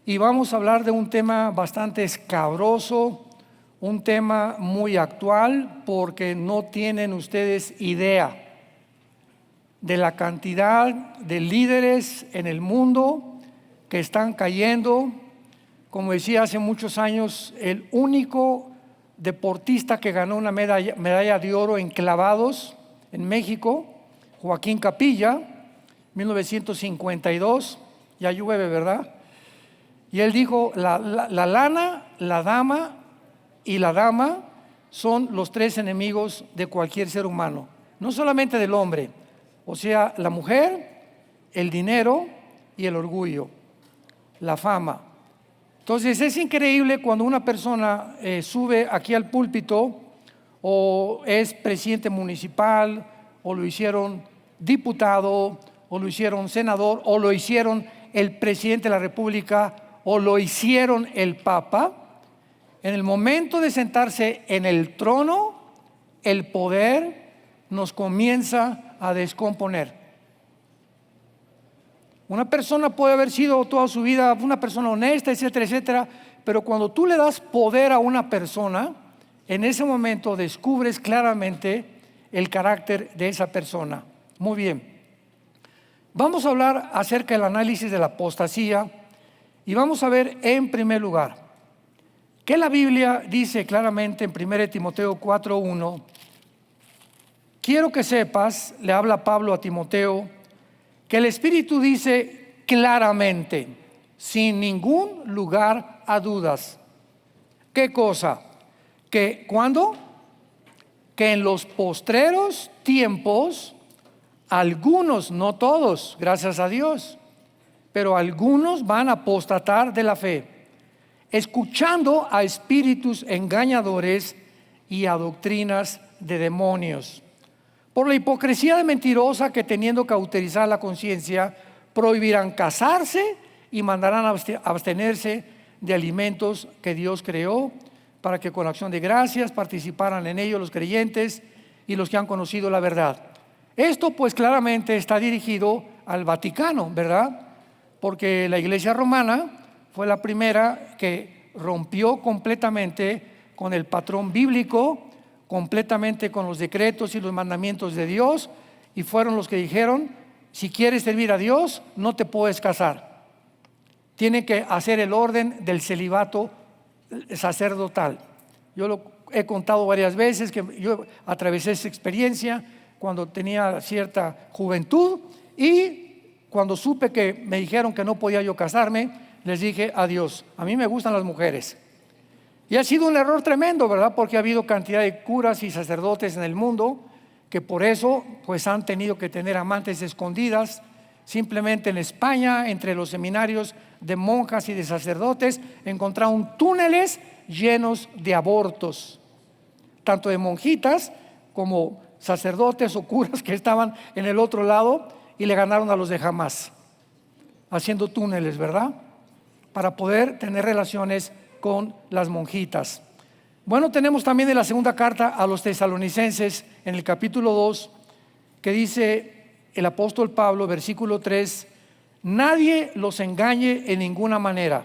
y vamos a hablar de un tema bastante escabroso, un tema muy actual, porque no tienen ustedes idea de la cantidad de líderes en el mundo que están cayendo. Como decía hace muchos años, el único deportista que ganó una medalla de oro en clavados en México, Joaquín Capilla, 1952, ya llueve, ¿verdad? Y él dijo, la lana, la dama y la dama son los tres enemigos de cualquier ser humano, no solamente del hombre, o sea, la mujer, el dinero y el orgullo, la fama. Entonces es increíble cuando una persona sube aquí al púlpito o es presidente municipal o lo hicieron diputado o lo hicieron senador o lo hicieron el presidente de la república o lo hicieron el papa. En el momento de sentarse en el trono, el poder nos comienza a descomponer. Una persona puede haber sido toda su vida una persona honesta, etcétera, etcétera, pero cuando tú le das poder a una persona, en ese momento descubres claramente el carácter de esa persona. Muy bien. Vamos a hablar acerca del análisis de la apostasía y vamos a ver en primer lugar que la Biblia dice claramente en 1 Timoteo 4:1. Quiero que sepas, le habla Pablo a Timoteo, que el Espíritu dice claramente, sin ningún lugar a dudas. ¿Qué cosa? Que ¿cuándo? Que en los postreros tiempos, algunos, no todos, gracias a Dios, pero algunos van a apostatar de la fe, escuchando a espíritus engañadores y a doctrinas de demonios. Por la hipocresía de mentirosa que teniendo cauterizar la conciencia, prohibirán casarse y mandarán abstenerse de alimentos que Dios creó, para que con acción de gracias participaran en ello los creyentes y los que han conocido la verdad. Esto pues claramente está dirigido al Vaticano, ¿verdad? Porque la Iglesia Romana fue la primera que rompió completamente con el patrón bíblico, completamente con los decretos y los mandamientos de Dios, y fueron los que dijeron, si quieres servir a Dios, no te puedes casar. Tienen que hacer el orden del celibato sacerdotal. Yo lo he contado varias veces, que yo atravesé esa experiencia cuando tenía cierta juventud, y cuando supe que me dijeron que no podía yo casarme, les dije adiós. A mí me gustan las mujeres. Y ha sido un error tremendo, ¿verdad? Porque ha habido cantidad de curas y sacerdotes en el mundo que por eso pues han tenido que tener amantes escondidas. Simplemente en España, entre los seminarios de monjas y de sacerdotes, encontraron túneles llenos de abortos, tanto de monjitas como sacerdotes o curas que estaban en el otro lado, y le ganaron a los de Hamás, haciendo túneles, ¿verdad? Para poder tener relaciones con las monjitas. Bueno, tenemos también de la segunda carta a los tesalonicenses, en el capítulo 2, que dice el apóstol Pablo, versículo 3, nadie los engañe en ninguna manera,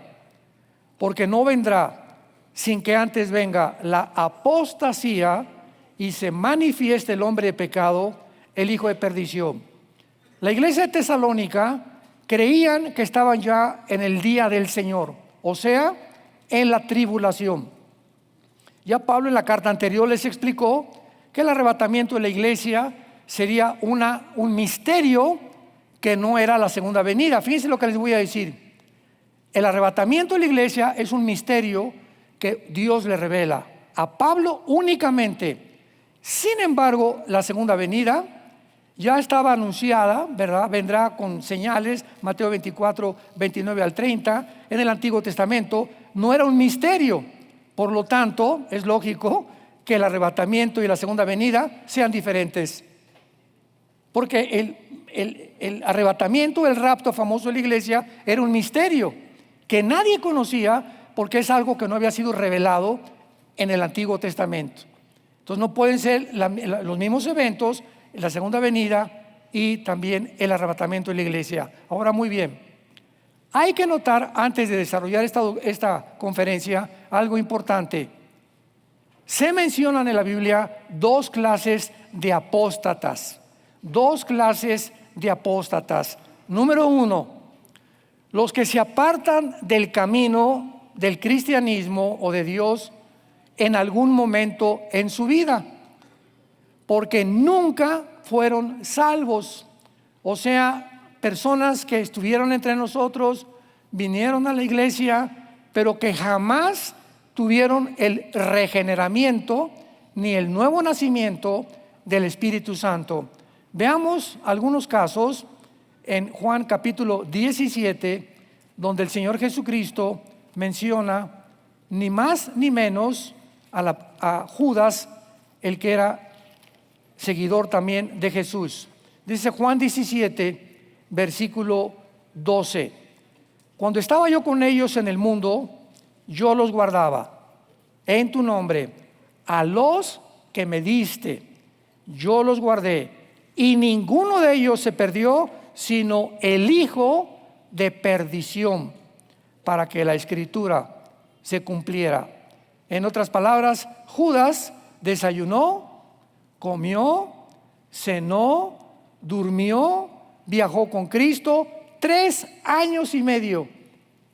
porque no vendrá sin que antes venga la apostasía y se manifieste el hombre de pecado, el hijo de perdición. La iglesia de Tesalónica creían que estaban ya en el día del Señor, o sea, en la tribulación. Ya Pablo en la carta anterior les explicó que el arrebatamiento de la iglesia sería un misterio que no era la segunda venida. Fíjense lo que les voy a decir. El arrebatamiento de la iglesia es un misterio que Dios le revela a Pablo únicamente. Sin embargo, la segunda venida ya estaba anunciada, ¿verdad? Vendrá con señales, Mateo 24, 29 al 30, en el Antiguo Testamento. No era un misterio, por lo tanto, es lógico que el arrebatamiento y la segunda venida sean diferentes. Porque el arrebatamiento, el rapto famoso de la iglesia, era un misterio que nadie conocía, porque es algo que no había sido revelado en el Antiguo Testamento. Entonces no pueden ser los mismos eventos, la segunda venida y también el arrebatamiento de la iglesia. Ahora, muy bien, Hay que notar, antes de desarrollar esta conferencia, algo importante. Se mencionan en la Biblia dos clases de apóstatas. Dos clases de apóstatas. Número uno, los que se apartan del camino del cristianismo o de Dios en algún momento en su vida, porque nunca fueron salvos. O sea, personas que estuvieron entre nosotros, vinieron a la iglesia, pero que jamás tuvieron el regeneramiento ni el nuevo nacimiento del Espíritu Santo. Veamos algunos casos en Juan capítulo 17, donde el Señor Jesucristo menciona ni más ni menos a Judas, el que era seguidor también de Jesús. Dice Juan 17, versículo 12: cuando estaba yo con ellos en el mundo, yo los guardaba en tu nombre, a los que me diste, yo los guardé, y ninguno de ellos se perdió, sino el hijo de perdición, para que la escritura se cumpliera. En otras palabras, Judas desayunó, comió, cenó, durmió, viajó con Cristo 3 años y medio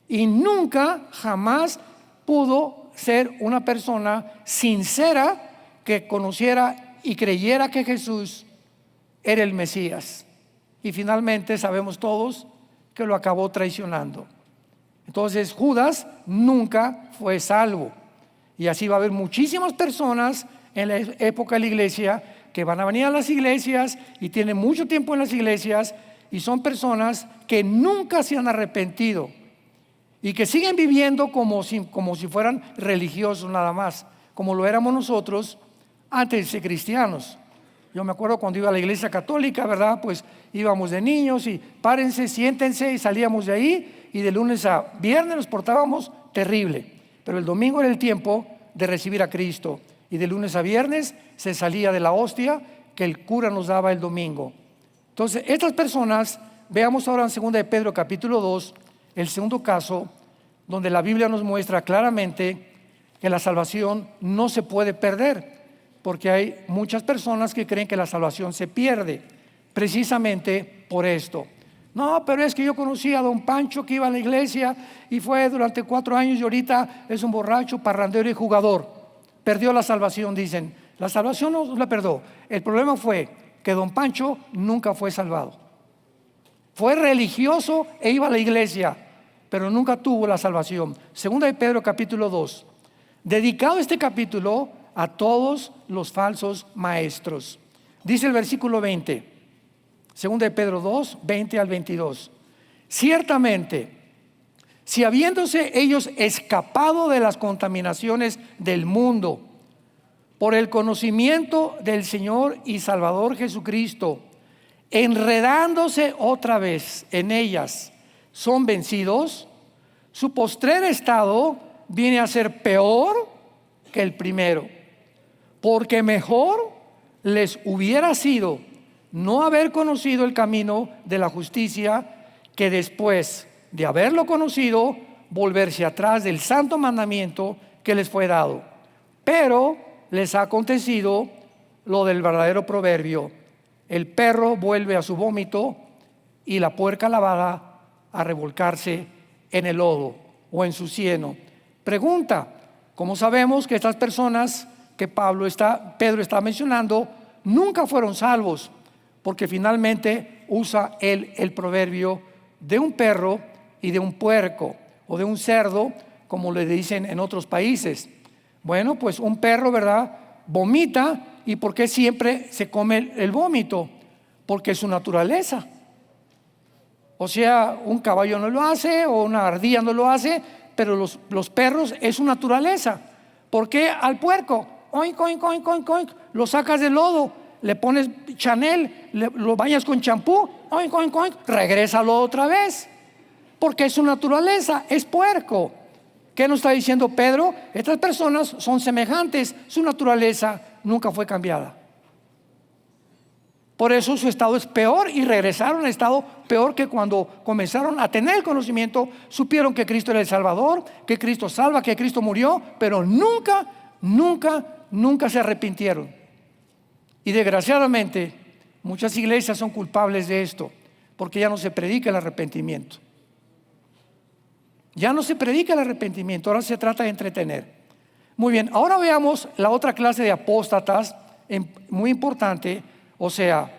y nunca jamás pudo ser una persona sincera que conociera y creyera que Jesús era el Mesías. Y finalmente sabemos todos que lo acabó traicionando. Entonces Judas nunca fue salvo. Y así va a haber muchísimas personas en la época de la iglesia que van a venir a las iglesias y tienen mucho tiempo en las iglesias y son personas que nunca se han arrepentido y que siguen viviendo como si fueran religiosos nada más, como lo éramos nosotros antes de ser cristianos. Yo me acuerdo cuando iba a la iglesia católica, ¿verdad? Pues íbamos de niños y párense, siéntense, y salíamos de ahí, y de lunes a viernes nos portábamos terrible, pero el domingo era el tiempo de recibir a Cristo, y de lunes a viernes se salía de la hostia que el cura nos daba el domingo. Entonces estas personas, veamos ahora en 2 de Pedro capítulo 2, el segundo caso, donde la Biblia nos muestra claramente que la salvación no se puede perder, porque hay muchas personas que creen que la salvación se pierde, precisamente por esto. No, pero es que yo conocí a don Pancho que iba a la iglesia y fue durante 4 años y ahorita es un borracho, parrandero y jugador. Perdió la salvación, dicen. La salvación no la perdió. El problema fue que don Pancho nunca fue salvado. Fue religioso e iba a la iglesia, pero nunca tuvo la salvación. Segunda de Pedro capítulo 2. Dedicado este capítulo a todos los falsos maestros. Dice el versículo 20. Segunda de Pedro 2, 20 al 22. Ciertamente, si habiéndose ellos escapado de las contaminaciones del mundo por el conocimiento del Señor y Salvador Jesucristo, enredándose otra vez en ellas, son vencidos, su postrer estado viene a ser peor que el primero, porque mejor les hubiera sido no haber conocido el camino de la justicia, que después de haberlo conocido, volverse atrás del santo mandamiento que les fue dado. Pero les ha acontecido lo del verdadero proverbio: el perro vuelve a su vómito y la puerca lavada a revolcarse en el lodo o en su cieno. Pregunta: ¿cómo sabemos que estas personas que Pedro está mencionando nunca fueron salvos? Porque finalmente usa el proverbio de un perro y de un puerco, o de un cerdo, como le dicen en otros países. Bueno, pues un perro, ¿verdad?, vomita. ¿Y por qué siempre se come el vómito? Porque es su naturaleza. O sea, un caballo no lo hace, o una ardilla no lo hace, pero los perros es su naturaleza. ¿Por qué al puerco? Oink, oink, oink, oink, oink, lo sacas del lodo, le pones Chanel, lo bañas con champú, oink, oink, oink, regrésalo otra vez, porque es su naturaleza, es puerco. ¿Qué nos está diciendo Pedro? Estas personas son semejantes, su naturaleza nunca fue cambiada. Por eso su estado es peor y regresaron al estado peor que cuando comenzaron a tener el conocimiento, supieron que Cristo era el Salvador, que Cristo salva, que Cristo murió, pero nunca, nunca, nunca se arrepintieron. Y desgraciadamente muchas iglesias son culpables de esto, porque ya no se predica el arrepentimiento. Ya no se predica el arrepentimiento, ahora se trata de entretener. Muy bien, ahora veamos la otra clase de apóstatas, muy importante. O sea,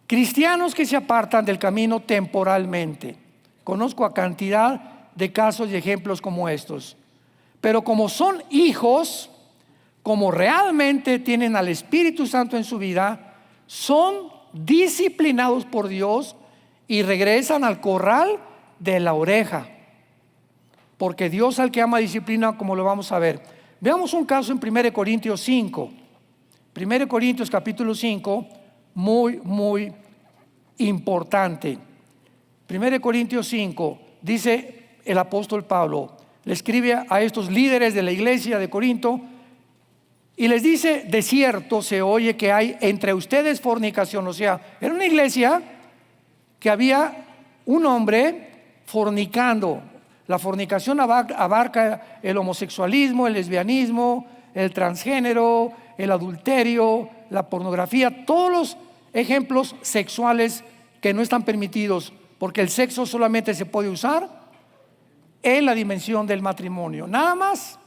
cristianos que se apartan del camino temporalmente. Conozco a cantidad de casos y ejemplos como estos. Pero como son hijos, como realmente tienen al Espíritu Santo en su vida, son disciplinados por Dios y regresan al corral de la oreja. Porque Dios al que ama disciplina, como lo vamos a ver. Veamos un caso en 1 Corintios 5. 1 Corintios capítulo 5, muy importante. 1 Corintios 5, dice el apóstol Pablo, le escribe a estos líderes de la iglesia de Corinto y les dice: de cierto se oye que hay entre ustedes fornicación. O sea, era una iglesia que había un hombre fornicando. La fornicación abarca el homosexualismo, el lesbianismo, el transgénero, el adulterio, la pornografía, todos los ejemplos sexuales que no están permitidos, porque el sexo solamente se puede usar en la dimensión del matrimonio, nada más.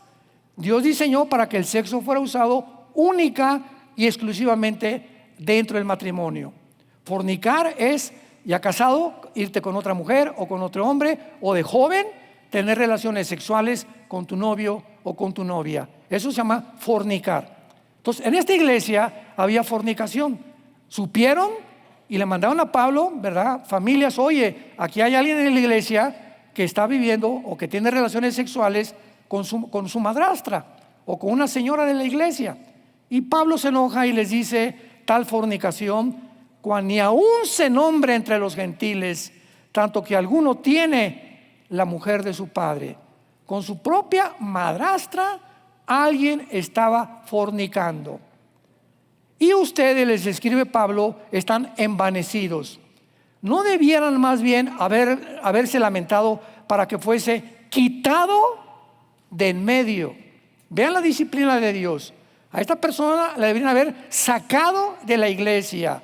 Dios diseñó para que el sexo fuera usado única y exclusivamente dentro del matrimonio. Fornicar es, ya casado, irte con otra mujer o con otro hombre, o de joven tener relaciones sexuales con tu novio o con tu novia. Eso se llama fornicar. Entonces, en esta iglesia había fornicación. Supieron y le mandaron a Pablo, ¿verdad? Familias, oye, aquí hay alguien en la iglesia que está viviendo o que tiene relaciones sexuales con su madrastra o con una señora de la iglesia. Y Pablo se enoja y les dice: tal fornicación, cuando ni aún se nombre entre los gentiles, tanto que alguno tiene la mujer de su padre. Con su propia madrastra alguien estaba fornicando. Y ustedes, les escribe Pablo, están envanecidos. ¿No debieran más bien haberse lamentado para que fuese quitado de en medio? Vean la disciplina de Dios. A esta persona la deberían haber sacado de la iglesia.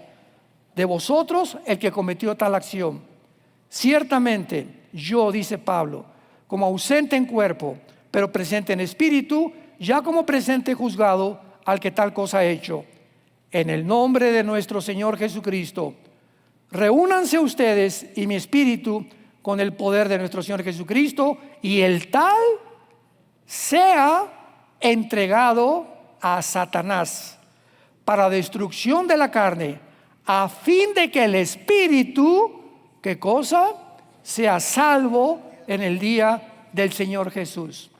De vosotros el que cometió tal acción. Ciertamente yo, dice Pablo, como ausente en cuerpo, pero presente en espíritu, ya como presente juzgado al que tal cosa ha hecho. En el nombre de nuestro Señor Jesucristo, reúnanse ustedes y mi espíritu con el poder de nuestro Señor Jesucristo, y el tal sea entregado a Satanás para destrucción de la carne, a fin de que el espíritu, ¿qué cosa?, sea salvo en el día del Señor Jesús.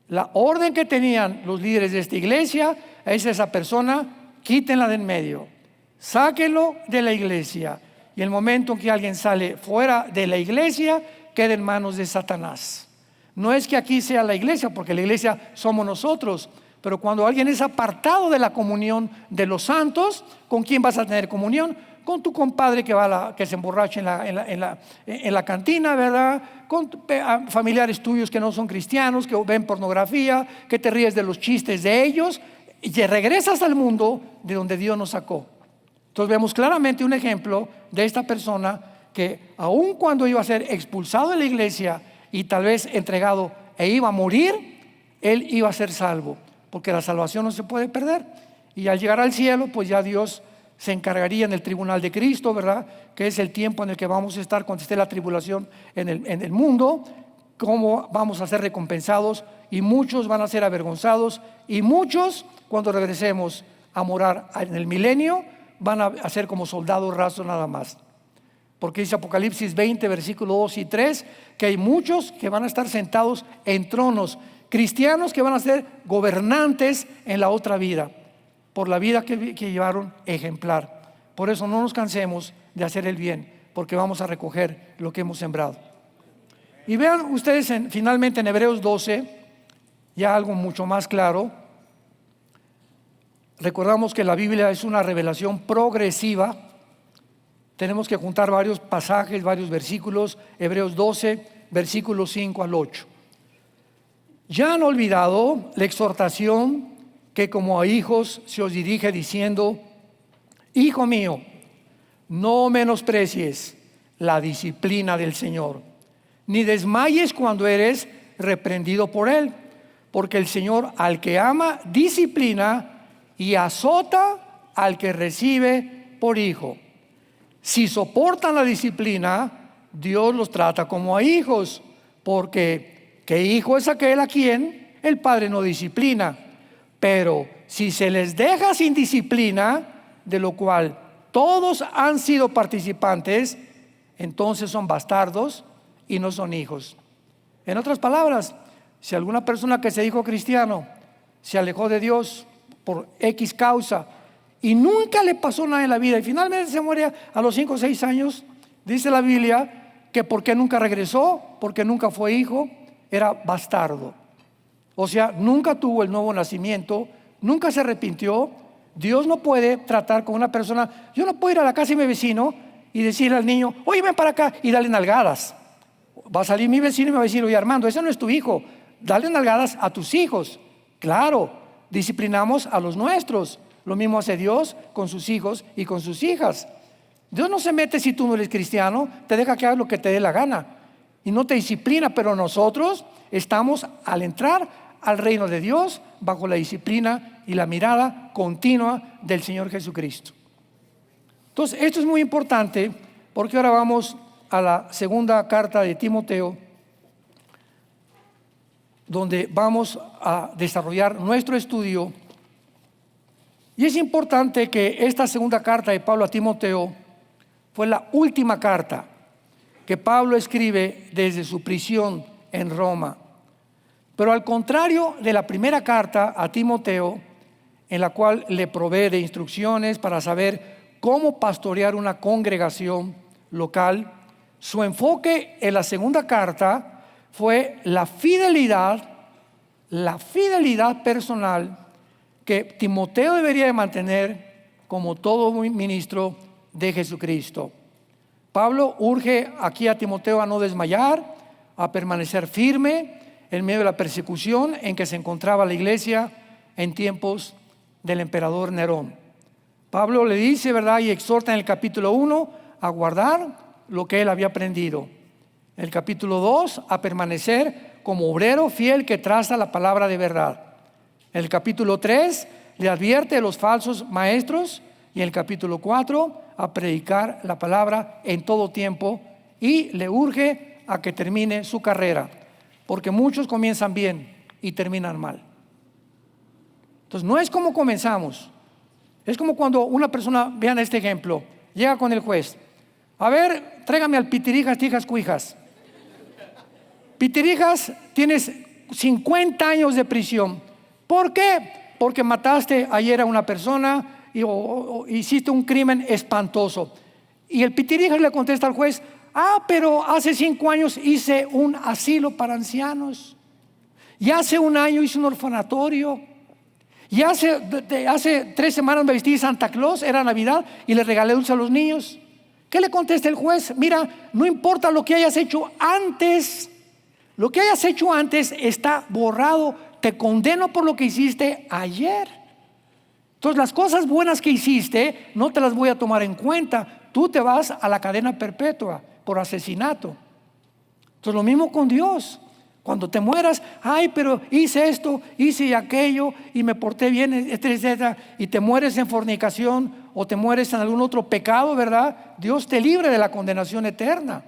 La orden que tenían los líderes de esta iglesia es: esa persona, quítenla de en medio, sáquenlo de la iglesia, y el momento en que alguien sale fuera de la iglesia, queda en manos de Satanás. No es que aquí sea la iglesia, porque la iglesia somos nosotros, pero cuando alguien es apartado de la comunión de los santos, ¿con quién vas a tener comunión? Con tu compadre que se emborracha en la cantina, ¿verdad? Con familiares tuyos que no son cristianos, que ven pornografía, que te ríes de los chistes de ellos, y te regresas al mundo de donde Dios nos sacó. Entonces vemos claramente un ejemplo de esta persona que, aun cuando iba a ser expulsado de la iglesia y tal vez entregado e iba a morir, él iba a ser salvo, porque la salvación no se puede perder. Y al llegar al cielo, pues ya Dios se encargaría en el tribunal de Cristo, ¿verdad? Que es el tiempo en el que vamos a estar cuando esté la tribulación en el mundo, cómo vamos a ser recompensados, y muchos van a ser avergonzados, y muchos, cuando regresemos a morar en el milenio, van a ser como soldados rasos nada más. Porque dice Apocalipsis 20, versículos 2 y 3, que hay muchos que van a estar sentados en tronos, cristianos que van a ser gobernantes en la otra vida, por la vida que llevaron ejemplar. Por eso no nos cansemos de hacer el bien, porque vamos a recoger lo que hemos sembrado. Y vean ustedes finalmente en Hebreos 12, ya algo mucho más claro. Recordamos que la Biblia es una revelación progresiva. Tenemos que juntar varios pasajes, varios versículos. Hebreos 12, versículos 5 al 8. Ya han olvidado la exhortación que como a hijos se os dirige diciendo: Hijo mío, no menosprecies la disciplina del Señor, ni desmayes cuando eres reprendido por Él, porque el Señor al que ama disciplina y azota al que recibe por hijo. Si soportan la disciplina, Dios los trata como a hijos, porque ¿qué hijo es aquel a quien el Padre no disciplina? Pero si se les deja sin disciplina, de lo cual todos han sido participantes, entonces son bastardos y no son hijos. En otras palabras, si alguna persona que se dijo cristiano se alejó de Dios por X causa y nunca le pasó nada en la vida y finalmente se muere a los 5 o 6 años, dice la Biblia que porque nunca regresó, porque nunca fue hijo, era bastardo. O sea, nunca tuvo el nuevo nacimiento, nunca se arrepintió. Dios no puede tratar con una persona. Yo no puedo ir a la casa de mi vecino y decirle al niño: oye, ven para acá, y darle nalgadas. Va a salir mi vecino y me va a decir: oye, Armando, ese no es tu hijo, dale nalgadas a tus hijos. Claro, disciplinamos a los nuestros. Lo mismo hace Dios con sus hijos y con sus hijas. Dios no se mete si tú no eres cristiano, te deja que hagas lo que te dé la gana y no te disciplina, pero nosotros estamos al entrar al reino de Dios bajo la disciplina y la mirada continua del Señor Jesucristo. Entonces, esto es muy importante porque ahora vamos a la segunda carta de Timoteo, donde vamos a desarrollar nuestro estudio. Y es importante que esta segunda carta de Pablo a Timoteo fue la última carta que Pablo escribe desde su prisión en Roma. Pero al contrario de la primera carta a Timoteo, en la cual le provee de instrucciones para saber cómo pastorear una congregación local, su enfoque en la segunda carta fue la fidelidad personal que Timoteo debería de mantener como todo ministro de Jesucristo. Pablo urge aquí a Timoteo a no desmayar, a permanecer firme en medio de la persecución en que se encontraba la iglesia en tiempos del emperador Nerón. Pablo le dice, ¿verdad?, y exhorta en el capítulo 1 a guardar lo que él había aprendido. En el capítulo 2 a permanecer como obrero fiel que traza la palabra de verdad. En el capítulo 3 le advierte de los falsos maestros y en el capítulo 4 a predicar la palabra en todo tiempo y le urge a que termine su carrera, porque muchos comienzan bien y terminan mal. Entonces no es como comenzamos, es como cuando una persona, vean este ejemplo, llega con el juez: a ver, tráigame al Pitirijas, Tijas, Cuijas. Pitirijas, tienes 50 años de prisión. ¿Por qué? Porque mataste ayer a una persona o hiciste un crimen espantoso. Y el Pitirijas le contesta al juez: pero hace 5 años hice un asilo para ancianos, y hace 1 año hice un orfanatorio, y hace 3 semanas me vestí de Santa Claus, era Navidad, y le regalé dulce a los niños. ¿Qué le contesta el juez? Mira, no importa lo que hayas hecho antes, lo que hayas hecho antes está borrado, te condeno por lo que hiciste ayer. Entonces las cosas buenas que hiciste no te las voy a tomar en cuenta, tú te vas a la cadena perpetua por asesinato. Entonces lo mismo con Dios. Cuando te mueras, pero hice esto, hice aquello y me porté bien, etcétera, y te mueres en fornicación o te mueres en algún otro pecado, ¿verdad? Dios te libre de la condenación eterna.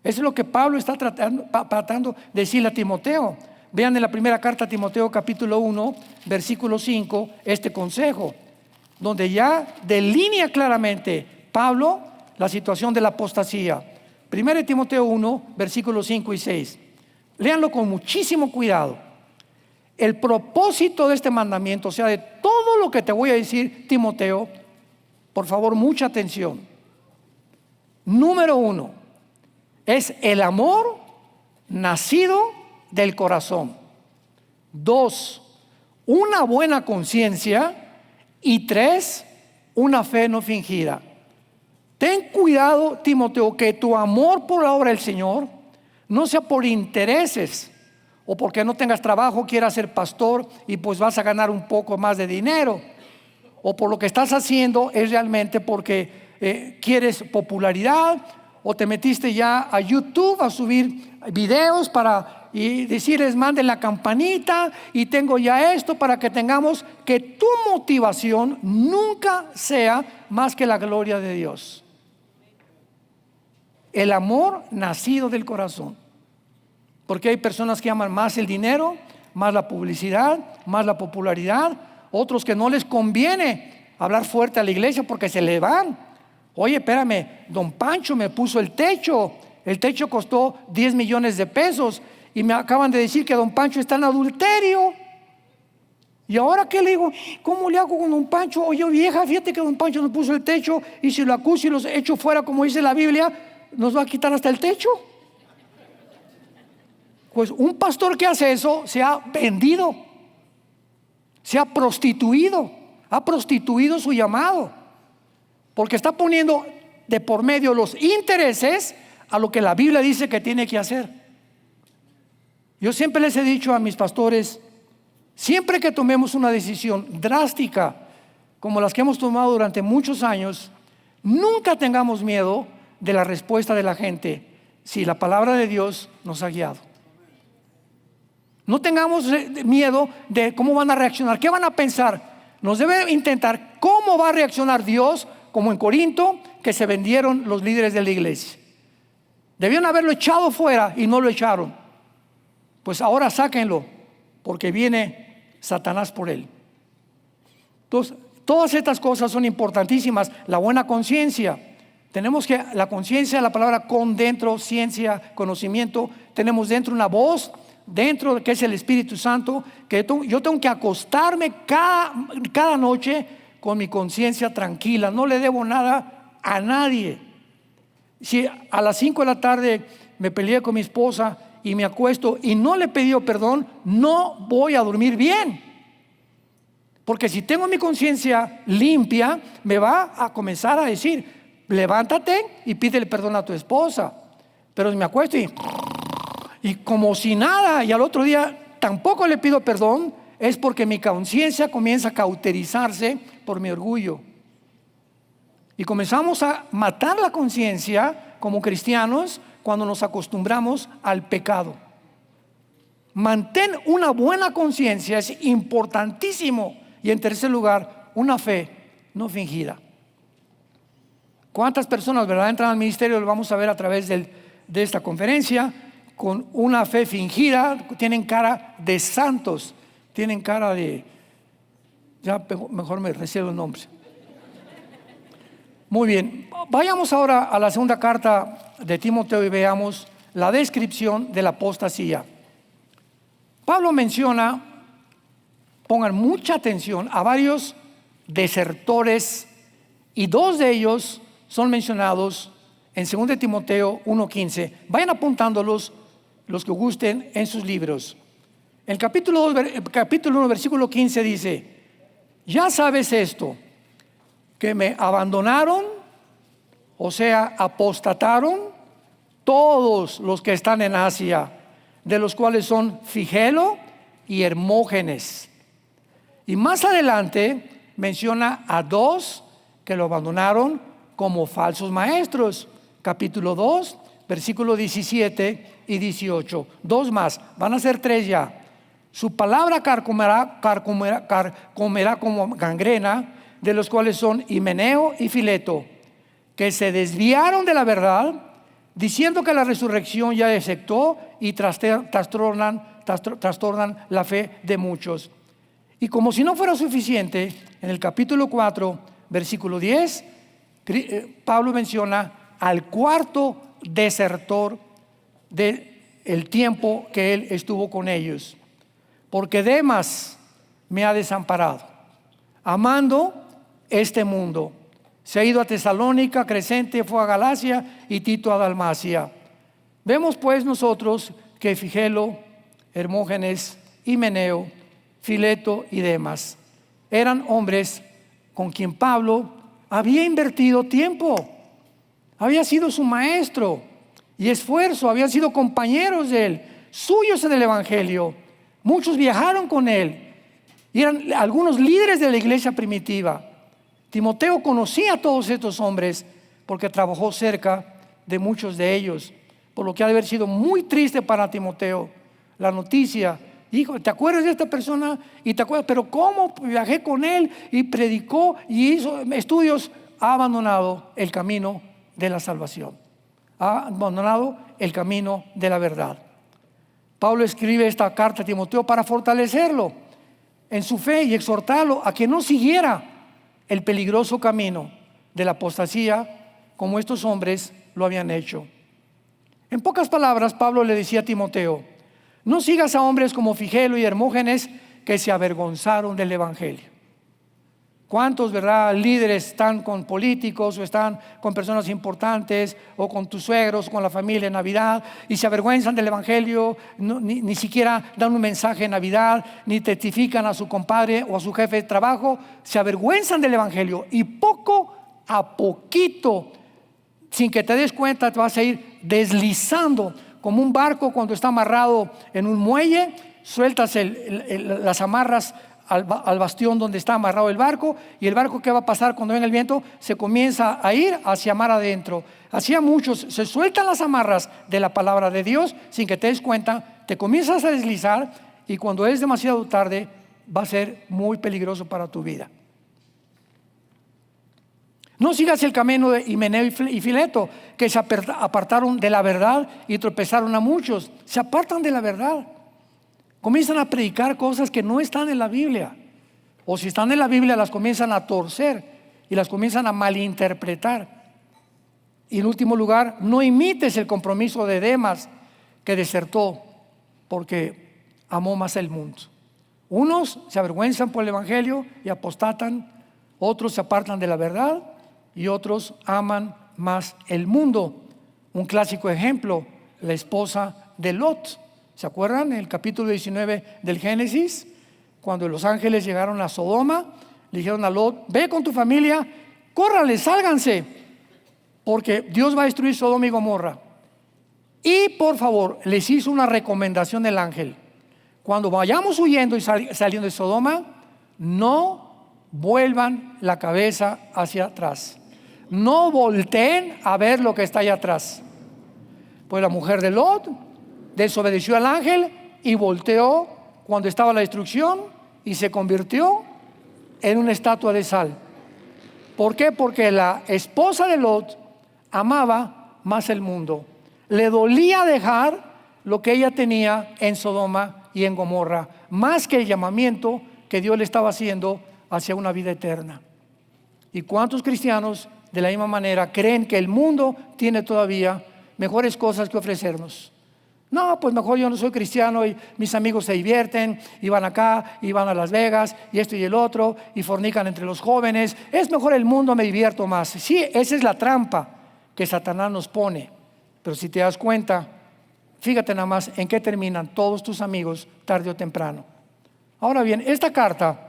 Eso es lo que Pablo está tratando de decirle a Timoteo. Vean en la primera carta a Timoteo capítulo 1, versículo 5, este consejo, donde ya delinea claramente Pablo la situación de la apostasía. 1 Timoteo 1, versículos 5 y 6. Léanlo con muchísimo cuidado. El propósito de este mandamiento, o sea, de todo lo que te voy a decir, Timoteo, por favor, mucha atención. Número 1, es el amor nacido del corazón. 2, una buena conciencia Y 3, una fe no fingida. Ten cuidado, Timoteo, que tu amor por la obra del Señor no sea por intereses o porque no tengas trabajo, quieras ser pastor y pues vas a ganar un poco más de dinero, o por lo que estás haciendo es realmente porque quieres popularidad, o te metiste ya a YouTube a subir videos y decirles manden la campanita y tengo ya esto, para que tengamos que tu motivación nunca sea más que la gloria de Dios. El amor nacido del corazón. Porque hay personas que aman más el dinero, más la publicidad, más la popularidad. Otros que no les conviene hablar fuerte a la iglesia porque se le van. Oye, espérame, don Pancho me puso el techo. El techo costó 10 millones de pesos y me acaban de decir que don Pancho está en adulterio. ¿Y ahora qué le digo? ¿Cómo le hago con don Pancho? Oye, vieja, fíjate que don Pancho nos puso el techo y si lo acuso y los echo fuera, como dice la Biblia, ¿nos va a quitar hasta el techo? Pues un pastor que hace eso se ha vendido, se ha prostituido su llamado, porque está poniendo de por medio los intereses a lo que la Biblia dice que tiene que hacer. Yo siempre les he dicho a mis pastores, siempre que tomemos una decisión drástica como las que hemos tomado durante muchos años, nunca tengamos miedo de la respuesta de la gente si la palabra de Dios nos ha guiado. No tengamos miedo de cómo van a reaccionar, qué van a pensar. Nos debe intentar cómo va a reaccionar Dios, como en Corinto, que se vendieron los líderes de la iglesia. Debían haberlo echado fuera y no lo echaron. Pues ahora sáquenlo, porque viene Satanás por él. Entonces, todas estas cosas son importantísimas. La buena conciencia. Tenemos que, la conciencia, la palabra con dentro, ciencia, conocimiento. Tenemos dentro una voz, dentro que es el Espíritu Santo, que yo tengo que acostarme cada noche con mi conciencia tranquila. No le debo nada a nadie. Si a las 5 de la tarde me peleé con mi esposa y me acuesto y no le he pedido perdón, no voy a dormir bien. Porque si tengo mi conciencia limpia, me va a comenzar a decir, levántate y pídele perdón a tu esposa. Pero si me acuesto y como si nada, y al otro día tampoco le pido perdón, es porque mi conciencia comienza a cauterizarse por mi orgullo. Y comenzamos a matar la conciencia como cristianos cuando nos acostumbramos al pecado. Mantén una buena conciencia, es importantísimo. Y en tercer lugar, una fe no fingida. ¿Cuántas personas, verdad, entran al ministerio? Lo vamos a ver a través de esta conferencia. Con una fe fingida, tienen cara de santos, tienen cara de, ya mejor me reservo el nombre. Muy bien, vayamos ahora a la segunda carta de Timoteo y veamos la descripción de la apostasía. Pablo menciona, pongan mucha atención, a varios desertores, y 2 de ellos son mencionados en 2 Timoteo 1:15. Vayan apuntándolos los que gusten en sus libros. El capítulo 1, versículo 15 dice: ya sabes esto, que me abandonaron, o sea, apostataron todos los que están en Asia, de los cuales son Figelo y Hermógenes. Y más adelante menciona a 2 que lo abandonaron como falsos maestros. Capítulo 2, versículo 17 y 18. 2 más, van a ser 3 ya. Su palabra carcomerá como gangrena, de los cuales son Himeneo y Fileto, que se desviaron de la verdad, diciendo que la resurrección ya efectuó, y trastornan la fe de muchos. Y como si no fuera suficiente, en el capítulo 4, versículo 10, Pablo menciona al cuarto desertor del tiempo que él estuvo con ellos. Porque Demas me ha desamparado, amando este mundo. Se ha ido a Tesalónica, Crescente fue a Galacia y Tito a Dalmacia. Vemos pues nosotros que Figelo, Hermógenes, Himeneo, Fileto y Demas eran hombres con quien Pablo había invertido tiempo, había sido su maestro y esfuerzo, habían sido compañeros de él, suyos en el Evangelio. Muchos viajaron con él y eran algunos líderes de la iglesia primitiva. Timoteo conocía a todos estos hombres porque trabajó cerca de muchos de ellos, por lo que ha de haber sido muy triste para Timoteo la noticia. Hijo, ¿te acuerdas de esta persona? Y te acuerdas, pero ¿cómo? Viajé con él y predicó y hizo estudios. Ha abandonado el camino de la salvación, ha abandonado el camino de la verdad. Pablo escribe esta carta a Timoteo para fortalecerlo en su fe y exhortarlo a que no siguiera el peligroso camino de la apostasía como estos hombres lo habían hecho. En pocas palabras, Pablo le decía a Timoteo: no sigas a hombres como Figelo y Hermógenes, que se avergonzaron del Evangelio. ¿Cuántos, verdad, líderes están con políticos o están con personas importantes o con tus suegros, con la familia en Navidad y se avergüenzan del Evangelio? Ni siquiera dan un mensaje en Navidad, ni testifican a su compadre o a su jefe de trabajo. Se avergüenzan del Evangelio y poco a poquito, sin que te des cuenta, te vas a ir deslizando como un barco cuando está amarrado en un muelle. Sueltas las amarras al bastión donde está amarrado el barco, y el barco, ¿qué va a pasar cuando venga el viento? Se comienza a ir hacia mar adentro. Así a muchos se sueltan las amarras de la palabra de Dios sin que te des cuenta, te comienzas a deslizar y cuando es demasiado tarde va a ser muy peligroso para tu vida. No sigas el camino de Himeneo y Fileto, que se apartaron de la verdad y tropezaron a muchos. Se apartan de la verdad. Comienzan a predicar cosas que no están en la Biblia. O si están en la Biblia, las comienzan a torcer y las comienzan a malinterpretar. Y en último lugar, no imites el compromiso de Demas, que desertó porque amó más el mundo. Unos se avergüenzan por el Evangelio y apostatan, otros se apartan de la verdad y otros aman más el mundo. Un clásico ejemplo, la esposa de Lot. ¿Se acuerdan? En el capítulo 19 del Génesis, cuando los ángeles llegaron a Sodoma, le dijeron a Lot: ve con tu familia, córrale, sálganse, porque Dios va a destruir Sodoma y Gomorra. Y por favor, les hizo una recomendación el ángel: cuando vayamos huyendo y saliendo de Sodoma, no vuelvan la cabeza hacia atrás, no volteen a ver lo que está allá atrás. Pues la mujer de Lot desobedeció al ángel y volteó cuando estaba la destrucción y se convirtió en una estatua de sal. ¿Por qué? Porque la esposa de Lot amaba más el mundo. Le dolía dejar lo que ella tenía en Sodoma y en Gomorra, más que el llamamiento que Dios le estaba haciendo hacia una vida eterna. ¿Y cuántos cristianos de la misma manera creen que el mundo tiene todavía mejores cosas que ofrecernos? No, pues mejor yo no soy cristiano y mis amigos se divierten y van acá y van a Las Vegas y esto y el otro y fornican entre los jóvenes. Es mejor el mundo, me divierto más. Sí, esa es la trampa que Satanás nos pone. Pero si te das cuenta, fíjate nada más en qué terminan todos tus amigos tarde o temprano. Ahora bien, esta carta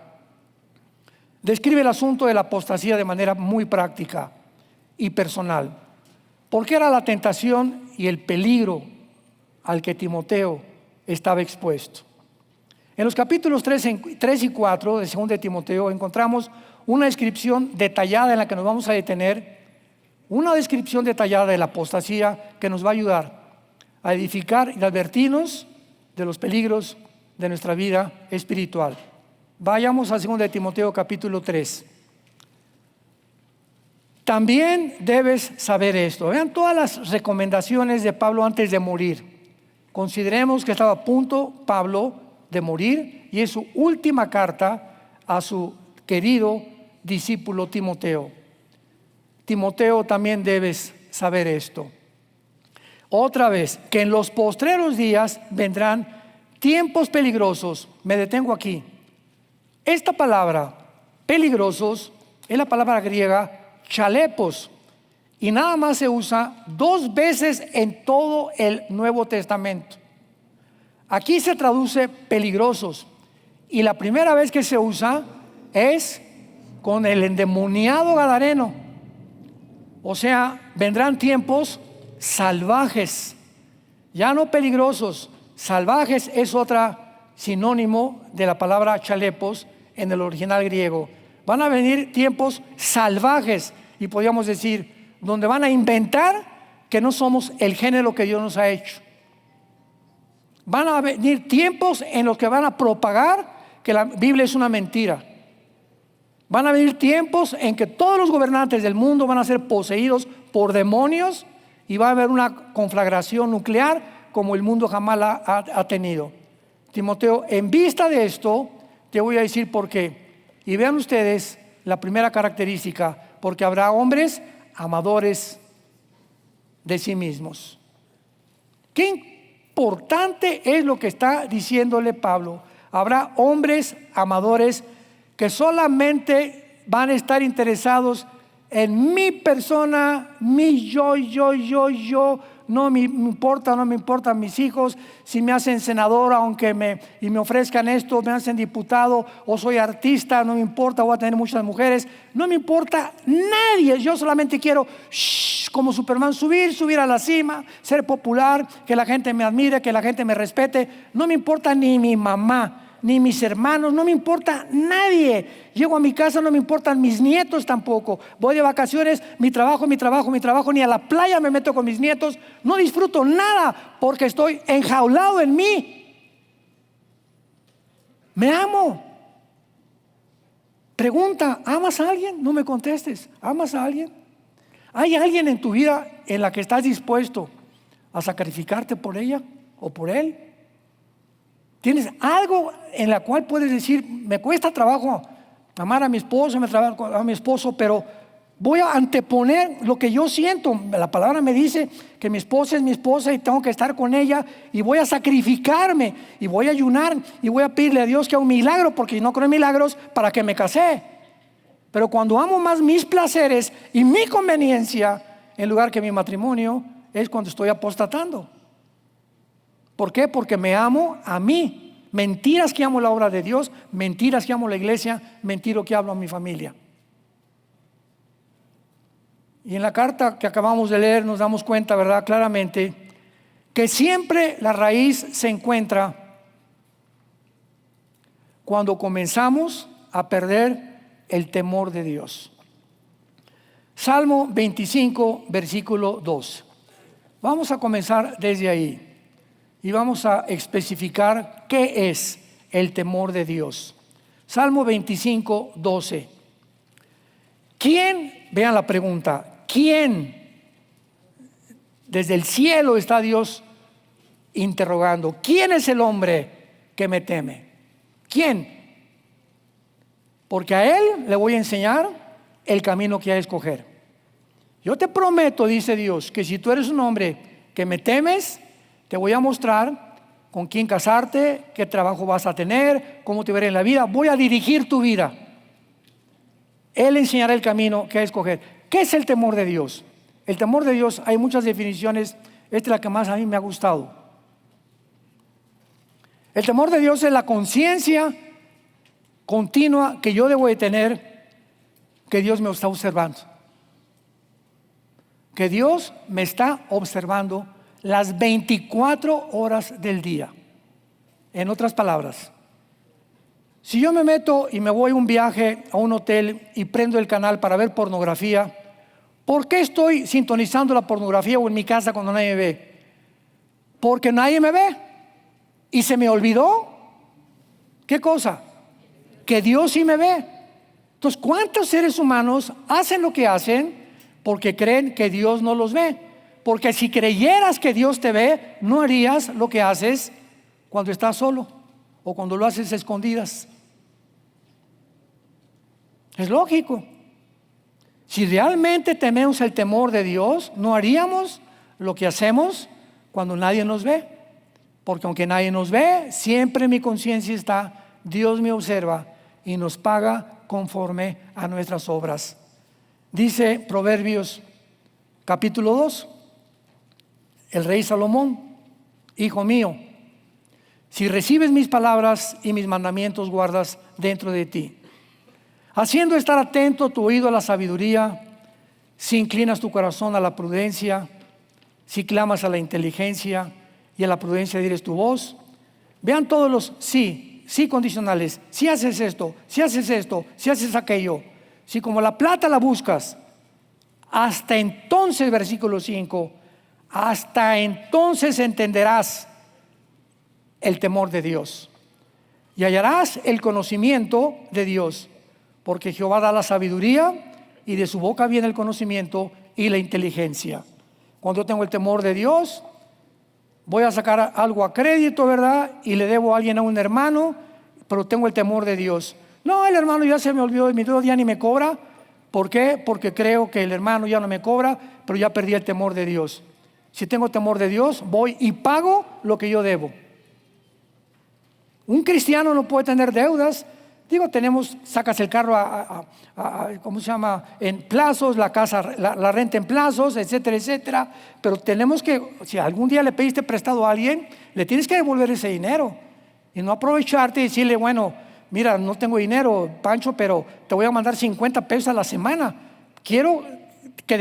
describe el asunto de la apostasía de manera muy práctica y personal. Porque era la tentación y el peligro al que Timoteo estaba expuesto. En los capítulos 3 y 4 de 2 de Timoteo encontramos una descripción detallada en la que nos vamos a detener, una descripción detallada de la apostasía que nos va a ayudar a edificar y advertirnos de los peligros de nuestra vida espiritual. Vayamos a 2 de Timoteo capítulo 3. También debes saber esto. Vean todas las recomendaciones de Pablo antes de morir. Consideremos que estaba a punto Pablo de morir y es su última carta a su querido discípulo Timoteo. Timoteo, también debes saber esto. Otra vez, que en los postreros días vendrán tiempos peligrosos. Me detengo aquí. Esta palabra, peligrosos, es la palabra griega chalepos. Y nada más se usa 2 veces en todo el Nuevo Testamento. Aquí se traduce peligrosos. Y la primera vez que se usa es con el endemoniado gadareno. O sea, vendrán tiempos salvajes, ya no peligrosos. Salvajes es otra sinónimo de la palabra chalepos en el original griego. Van a venir tiempos salvajes, y podríamos decir, donde van a inventar que no somos el género que Dios nos ha hecho. Van a venir tiempos en los que van a propagar que la Biblia es una mentira. Van a venir tiempos en que todos los gobernantes del mundo van a ser poseídos por demonios, y va a haber una conflagración nuclear como el mundo jamás la ha tenido. Timoteo, en vista de esto, te voy a decir por qué. Y vean ustedes la primera característica: porque habrá hombres amadores de sí mismos. Qué importante es lo que está diciéndole Pablo. Habrá hombres amadores que solamente van a estar interesados en mi persona, mi yo. No me importan mis hijos. Si me hacen senador, aunque me ofrezcan esto, me hacen diputado, o soy artista, no me importa, voy a tener muchas mujeres. No me importa nadie. Yo solamente quiero, como Superman, subir a la cima, ser popular, que la gente me admire, que la gente me respete. No me importa ni mi mamá, ni mis hermanos, no me importa nadie. Llego a mi casa, no me importan mis nietos tampoco. Voy de vacaciones, mi trabajo, ni a la playa me meto con mis nietos. No disfruto nada porque estoy enjaulado en mí. Me amo. Pregunta: ¿amas a alguien? No me contestes. ¿Amas a alguien? ¿Hay alguien en tu vida en la que estás dispuesto a sacrificarte por ella o por él? ¿Tienes algo en la cual puedes decir: me cuesta trabajo amar a mi esposo, a mi esposo, pero voy a anteponer lo que yo siento? La palabra me dice que mi esposa es mi esposa y tengo que estar con ella, y voy a sacrificarme, y voy a ayunar, y voy a pedirle a Dios que haga un milagro, porque no creo en milagros, para que me casé. Pero cuando amo más mis placeres y mi conveniencia en lugar que mi matrimonio, es cuando estoy apostatando. ¿Por qué? Porque me amo a mí. Mentiras que amo la obra de Dios, mentiras que amo la iglesia, mentiras que hablo a mi familia. Y en la carta que acabamos de leer nos damos cuenta, ¿verdad?, claramente, que siempre la raíz se encuentra cuando comenzamos a perder el temor de Dios. Salmo 25, versículo 2. Vamos a comenzar desde ahí. Y vamos a especificar qué es el temor de Dios. Salmo 25, 12. ¿Quién? Vean la pregunta. ¿Quién? Desde el cielo está Dios interrogando. ¿Quién es el hombre que me teme? ¿Quién? Porque a él le voy a enseñar el camino que ha de escoger. Yo te prometo, dice Dios, que si tú eres un hombre que me temes, te voy a mostrar con quién casarte, qué trabajo vas a tener, cómo te veré en la vida. Voy a dirigir tu vida. Él enseñará el camino que hay que escoger. ¿Qué es el temor de Dios? El temor de Dios, hay muchas definiciones. Esta es la que más a mí me ha gustado. El temor de Dios es la conciencia continua que yo debo de tener que Dios me está observando. Que Dios me está observando las 24 horas del día. En otras palabras, si yo me meto y me voy a un viaje a un hotel y prendo el canal para ver pornografía, ¿por qué estoy sintonizando la pornografía o en mi casa cuando nadie me ve? Porque nadie me ve y se me olvidó. ¿Qué cosa? Que Dios sí me ve. Entonces, ¿cuántos seres humanos hacen lo que hacen porque creen que Dios no los ve? Porque si creyeras que Dios te ve, no harías lo que haces cuando estás solo o cuando lo haces a escondidas. Es lógico. Si realmente tememos el temor de Dios, no haríamos lo que hacemos cuando nadie nos ve. Porque aunque nadie nos ve, siempre en mi conciencia está: Dios me observa y nos paga conforme a nuestras obras. Dice Proverbios capítulo 2, el rey Salomón: hijo mío, si recibes mis palabras y mis mandamientos guardas dentro de ti, haciendo estar atento tu oído a la sabiduría, si inclinas tu corazón a la prudencia, si clamas a la inteligencia y a la prudencia dires tu voz. Vean todos los sí condicionales. Si haces esto, si haces esto, si haces aquello. Si como la plata la buscas, hasta entonces, versículo 5, hasta entonces entenderás el temor de Dios y hallarás el conocimiento de Dios, porque Jehová da la sabiduría y de su boca viene el conocimiento y la inteligencia. Cuando yo tengo el temor de Dios, voy a sacar algo a crédito, ¿verdad? Y le debo a alguien, a un hermano, pero tengo el temor de Dios. No, el hermano ya se me olvidó de mi deuda, ya ni me cobra. ¿Por qué? Porque creo que el hermano ya no me cobra, pero ya perdí el temor de Dios. Si tengo temor de Dios, voy y pago lo que yo debo. Un cristiano no puede tener deudas. Digo, sacas el carro ¿cómo se llama? En plazos, la casa, la renta en plazos, etcétera, etcétera. Pero tenemos que, si algún día le pediste prestado a alguien, le tienes que devolver ese dinero. Y no aprovecharte y decirle, bueno, mira, no tengo dinero, Pancho, pero te voy a mandar 50 pesos a la semana. Quiero que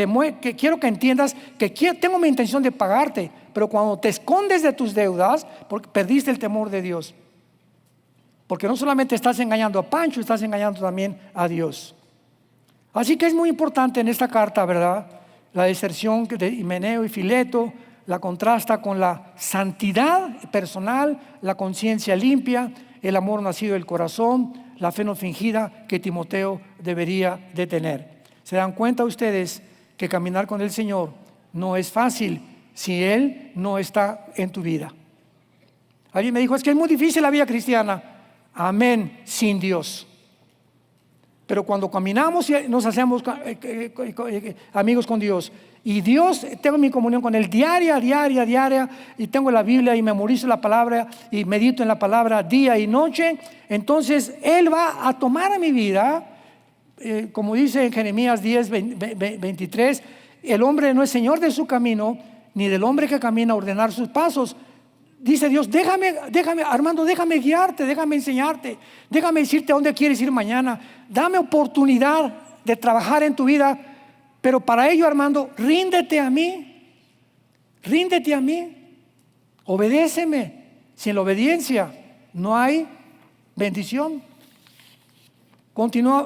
entiendas que tengo mi intención de pagarte, pero cuando te escondes de tus deudas, porque perdiste el temor de Dios. Porque no solamente estás engañando a Pancho, estás engañando también a Dios. Así que es muy importante en esta carta, ¿verdad? La deserción de Himeneo y Fileto la contrasta con la santidad personal, la conciencia limpia, el amor nacido del corazón, la fe no fingida que Timoteo debería de tener. ¿Se dan cuenta ustedes que caminar con el Señor no es fácil si Él no está en tu vida? Alguien me dijo, es que es muy difícil la vida cristiana. Amén, sin Dios. Pero cuando caminamos y nos hacemos amigos con Dios, y Dios, tengo mi comunión con Él diaria, y tengo la Biblia y memorizo la palabra y medito en la palabra día y noche, entonces Él va a tomar a mi vida, como dice en Jeremías 10, 23, el hombre no es señor de su camino, ni del hombre que camina a ordenar sus pasos. Dice Dios, déjame, Armando, déjame guiarte, déjame enseñarte, déjame decirte a dónde quieres ir mañana. Dame oportunidad de trabajar en tu vida, pero para ello, Armando, ríndete a mí, obedéceme. Sin la obediencia no hay bendición.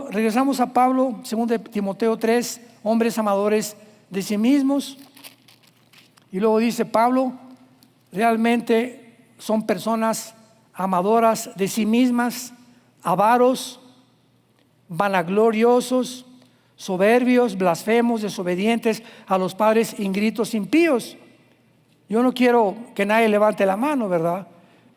Regresamos a Pablo, 2 Timoteo 3, hombres amadores de sí mismos. Y luego dice Pablo, realmente son personas amadoras de sí mismas, avaros, vanagloriosos, soberbios, blasfemos, desobedientes a los padres, ingratos, impíos. Yo no quiero que nadie levante la mano, ¿verdad?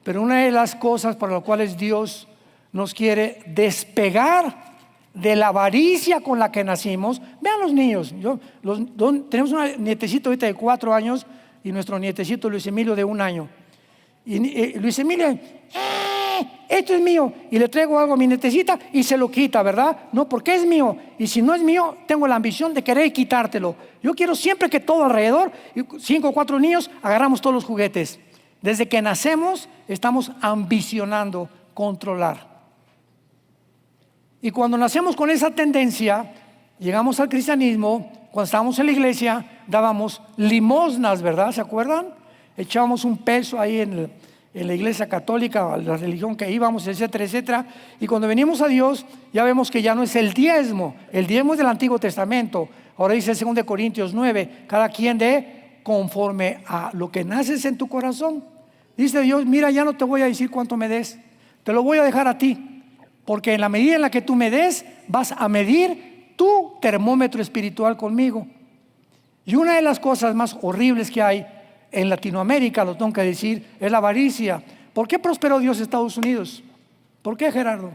Pero una de las cosas por las cuales Dios nos quiere despegar de la avaricia con la que nacimos. Vean los niños. Tenemos una nietecita ahorita de 4 años y nuestro nietecito Luis Emilio de 1 año. Y Luis Emilio, esto es mío, y le traigo algo a mi nietecita y se lo quita, ¿verdad? No, porque es mío, y si no es mío, tengo la ambición de querer quitártelo. Yo quiero siempre que todo alrededor, 5 o 4 niños, agarramos todos los juguetes. Desde que nacemos, estamos ambicionando controlar. Y cuando nacemos con esa tendencia, llegamos al cristianismo. Cuando estábamos en la iglesia, dábamos limosnas, ¿verdad? ¿Se acuerdan? Echábamos un peso ahí en la iglesia católica, la religión que íbamos, etcétera, etcétera. Y cuando venimos a Dios, ya vemos que ya no es el diezmo. El diezmo es del Antiguo Testamento. Ahora dice 2 Corintios 9, cada quien dé conforme a lo que naces en tu corazón. Dice Dios, mira, ya no te voy a decir cuánto me des, te lo voy a dejar a ti. Porque en la medida en la que tú me des, vas a medir tu termómetro espiritual conmigo. Y una de las cosas más horribles que hay en Latinoamérica, lo tengo que decir, es la avaricia. ¿Por qué prosperó Dios Estados Unidos? ¿Por qué, Gerardo?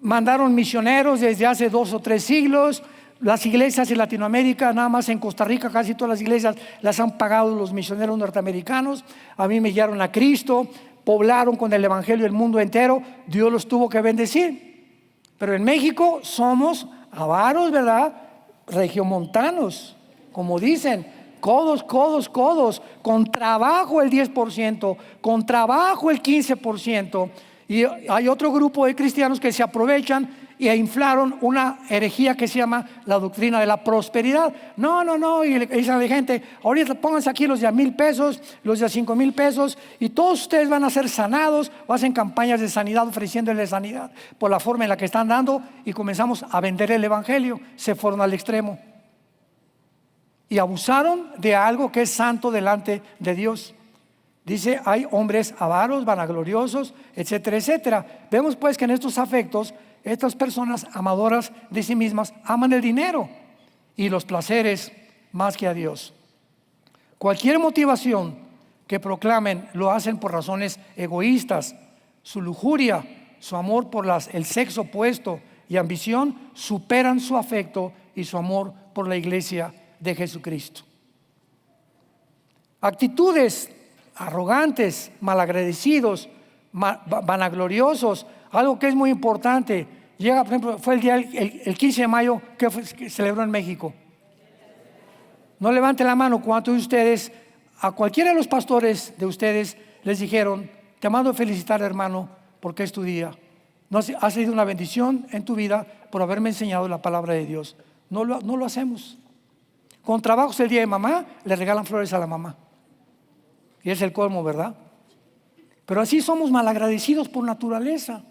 Mandaron misioneros desde hace 2 o 3 siglos. Las iglesias en Latinoamérica, nada más en Costa Rica, casi todas las iglesias las han pagado los misioneros norteamericanos. A mí me guiaron a Cristo, poblaron con el evangelio el mundo entero. Dios los tuvo que bendecir. Pero en México somos avaros, ¿verdad? Regiomontanos, como dicen, codos, con trabajo el 10%, con trabajo el 15%. Y hay otro grupo de cristianos que se aprovechan e inflaron una herejía que se llama la doctrina de la prosperidad. No, y le dicen a la gente, ahorita pónganse aquí los de $1,000, los de $5,000, y todos ustedes van a ser sanados, o hacen campañas de sanidad ofreciéndoles sanidad por la forma en la que están dando, y comenzamos a vender el evangelio. Se fueron al extremo y abusaron de algo que es santo delante de Dios. Dice, hay hombres avaros, vanagloriosos, etcétera, etcétera. Vemos pues que en estos afectos, estas personas amadoras de sí mismas aman el dinero y los placeres más que a Dios. Cualquier motivación que proclamen lo hacen por razones egoístas. Su lujuria, su amor por el sexo opuesto y ambición superan su afecto y su amor por la iglesia de Jesucristo. Actitudes arrogantes, malagradecidos, vanagloriosos, algo que es muy importante. Llega, por ejemplo, fue el día el 15 de mayo que celebró en México. No levante la mano. ¿Cuántos de ustedes, a cualquiera de los pastores de ustedes, les dijeron, te mando a felicitar, hermano, porque es tu día? No ha sido una bendición en tu vida por haberme enseñado la palabra de Dios. No lo hacemos. Con trabajos el día de mamá, le regalan flores a la mamá. Y es el colmo, ¿verdad? Pero así somos malagradecidos por naturaleza.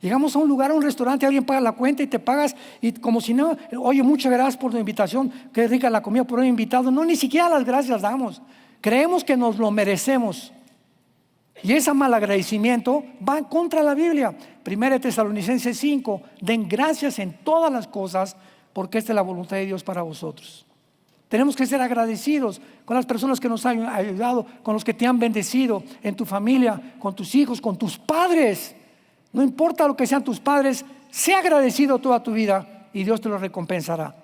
Llegamos a un lugar, a un restaurante, alguien paga la cuenta y te pagas, y como si no, oye, muchas gracias por tu invitación, qué rica la comida por haber invitado. No, ni siquiera las gracias damos. Creemos que nos lo merecemos. Y ese malagradecimiento va contra la Biblia. 1 Tesalonicenses 5, den gracias en todas las cosas, porque esta es la voluntad de Dios para vosotros. Tenemos que ser agradecidos con las personas que nos han ayudado, con los que te han bendecido, en tu familia, con tus hijos, con tus padres. No importa lo que sean tus padres, sea agradecido toda tu vida y Dios te lo recompensará.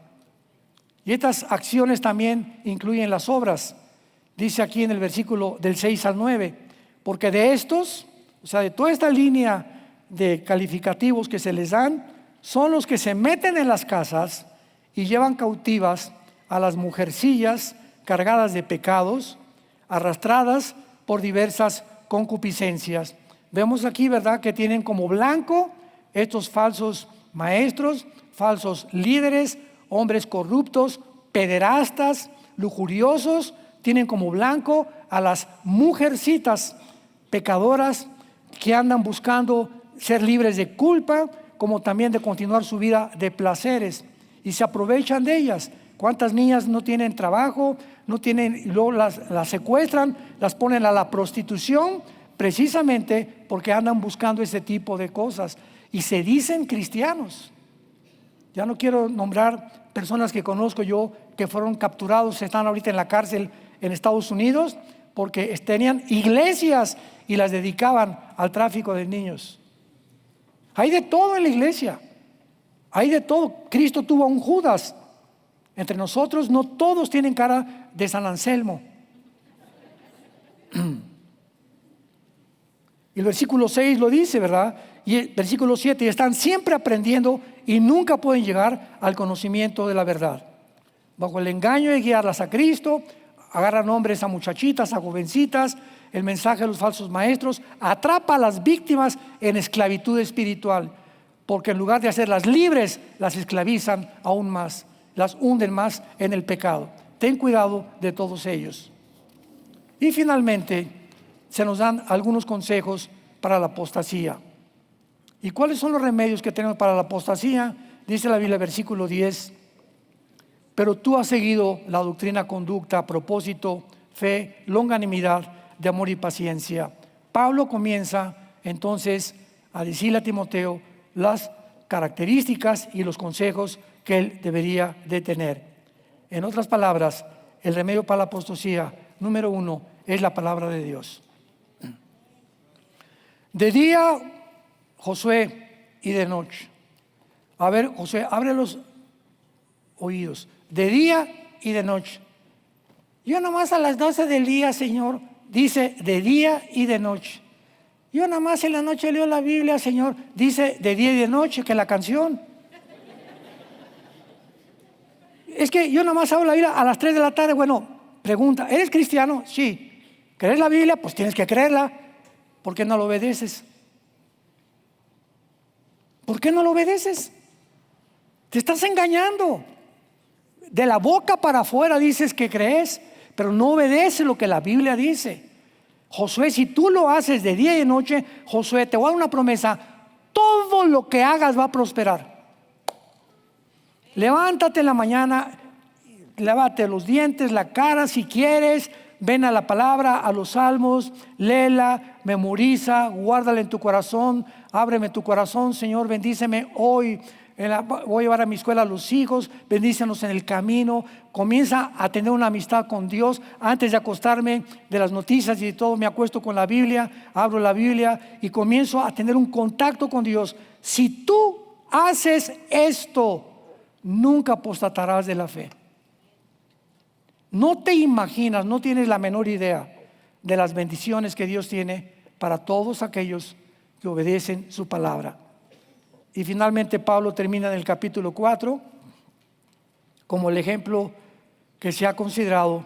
Y estas acciones también incluyen las obras. Dice aquí en el versículo del 6 al 9, porque de estos, o sea, de toda esta línea de calificativos que se les dan, son los que se meten en las casas y llevan cautivas a las mujercillas cargadas de pecados, arrastradas por diversas concupiscencias. Vemos aquí, ¿verdad?, que tienen como blanco estos falsos maestros, falsos líderes, hombres corruptos, pederastas, lujuriosos. Tienen como blanco a las mujercitas pecadoras que andan buscando ser libres de culpa, como también de continuar su vida de placeres, y se aprovechan de ellas. ¿Cuántas niñas no tienen trabajo, no tienen, y luego las secuestran, las ponen a la prostitución, precisamente porque andan buscando ese tipo de cosas y se dicen cristianos? Ya no quiero nombrar personas que conozco yo que fueron capturados, están ahorita en la cárcel en Estados Unidos porque tenían iglesias y las dedicaban al tráfico de niños. Hay de todo en la iglesia, hay de todo. Cristo tuvo a un Judas. Entre nosotros no todos tienen cara de San Anselmo. Y el versículo 6 lo dice, ¿verdad? Y el versículo 7, están siempre aprendiendo y nunca pueden llegar al conocimiento de la verdad. Bajo el engaño de guiarlas a Cristo, agarran hombres a muchachitas, a jovencitas, el mensaje de los falsos maestros atrapa a las víctimas en esclavitud espiritual, porque en lugar de hacerlas libres, las esclavizan aún más, las hunden más en el pecado. Ten cuidado de todos ellos. Y finalmente se nos dan algunos consejos para la apostasía. ¿Y cuáles son los remedios que tenemos para la apostasía? Dice la Biblia, versículo 10, pero tú has seguido la doctrina, conducta, propósito, fe, longanimidad, de amor y paciencia. Pablo comienza entonces a decirle a Timoteo las características y los consejos que él debería de tener. En otras palabras, el remedio para la apostasía, número 1, es la palabra de Dios. De día, Josué, y de noche. A ver, Josué, abre los oídos. De día y de noche. Yo nomás a las 12 del día, Señor, dice de día y de noche. Yo nomás en la noche leo la Biblia, Señor, dice de día y de noche, que la canción. Es que yo nomás hago la Biblia a las 3 de la tarde. Bueno, pregunta, ¿eres cristiano? Sí. ¿Crees la Biblia? Pues tienes que creerla. ¿Por qué no lo obedeces? ¿Por qué no lo obedeces? Te estás engañando. De la boca para afuera dices que crees, pero no obedeces lo que la Biblia dice. Josué, si tú lo haces de día y de noche, Josué, te voy a dar una promesa: todo lo que hagas va a prosperar. Levántate en la mañana, lávate los dientes, la cara si quieres, ven a la palabra, a los salmos, léela, memoriza, guárdala en tu corazón, ábreme tu corazón. Señor, bendíceme hoy. Voy a llevar a mi escuela a los hijos, bendícenos en el camino. Comienza a tener una amistad con Dios. Antes de acostarme de las noticias y de todo, me acuesto con la Biblia, abro la Biblia y comienzo a tener un contacto con Dios. Si tú haces esto, nunca apostatarás de la fe. No te imaginas, no tienes la menor idea de las bendiciones que Dios tiene para todos aquellos que obedecen su palabra. Y finalmente Pablo termina en el capítulo 4 como el ejemplo que se ha considerado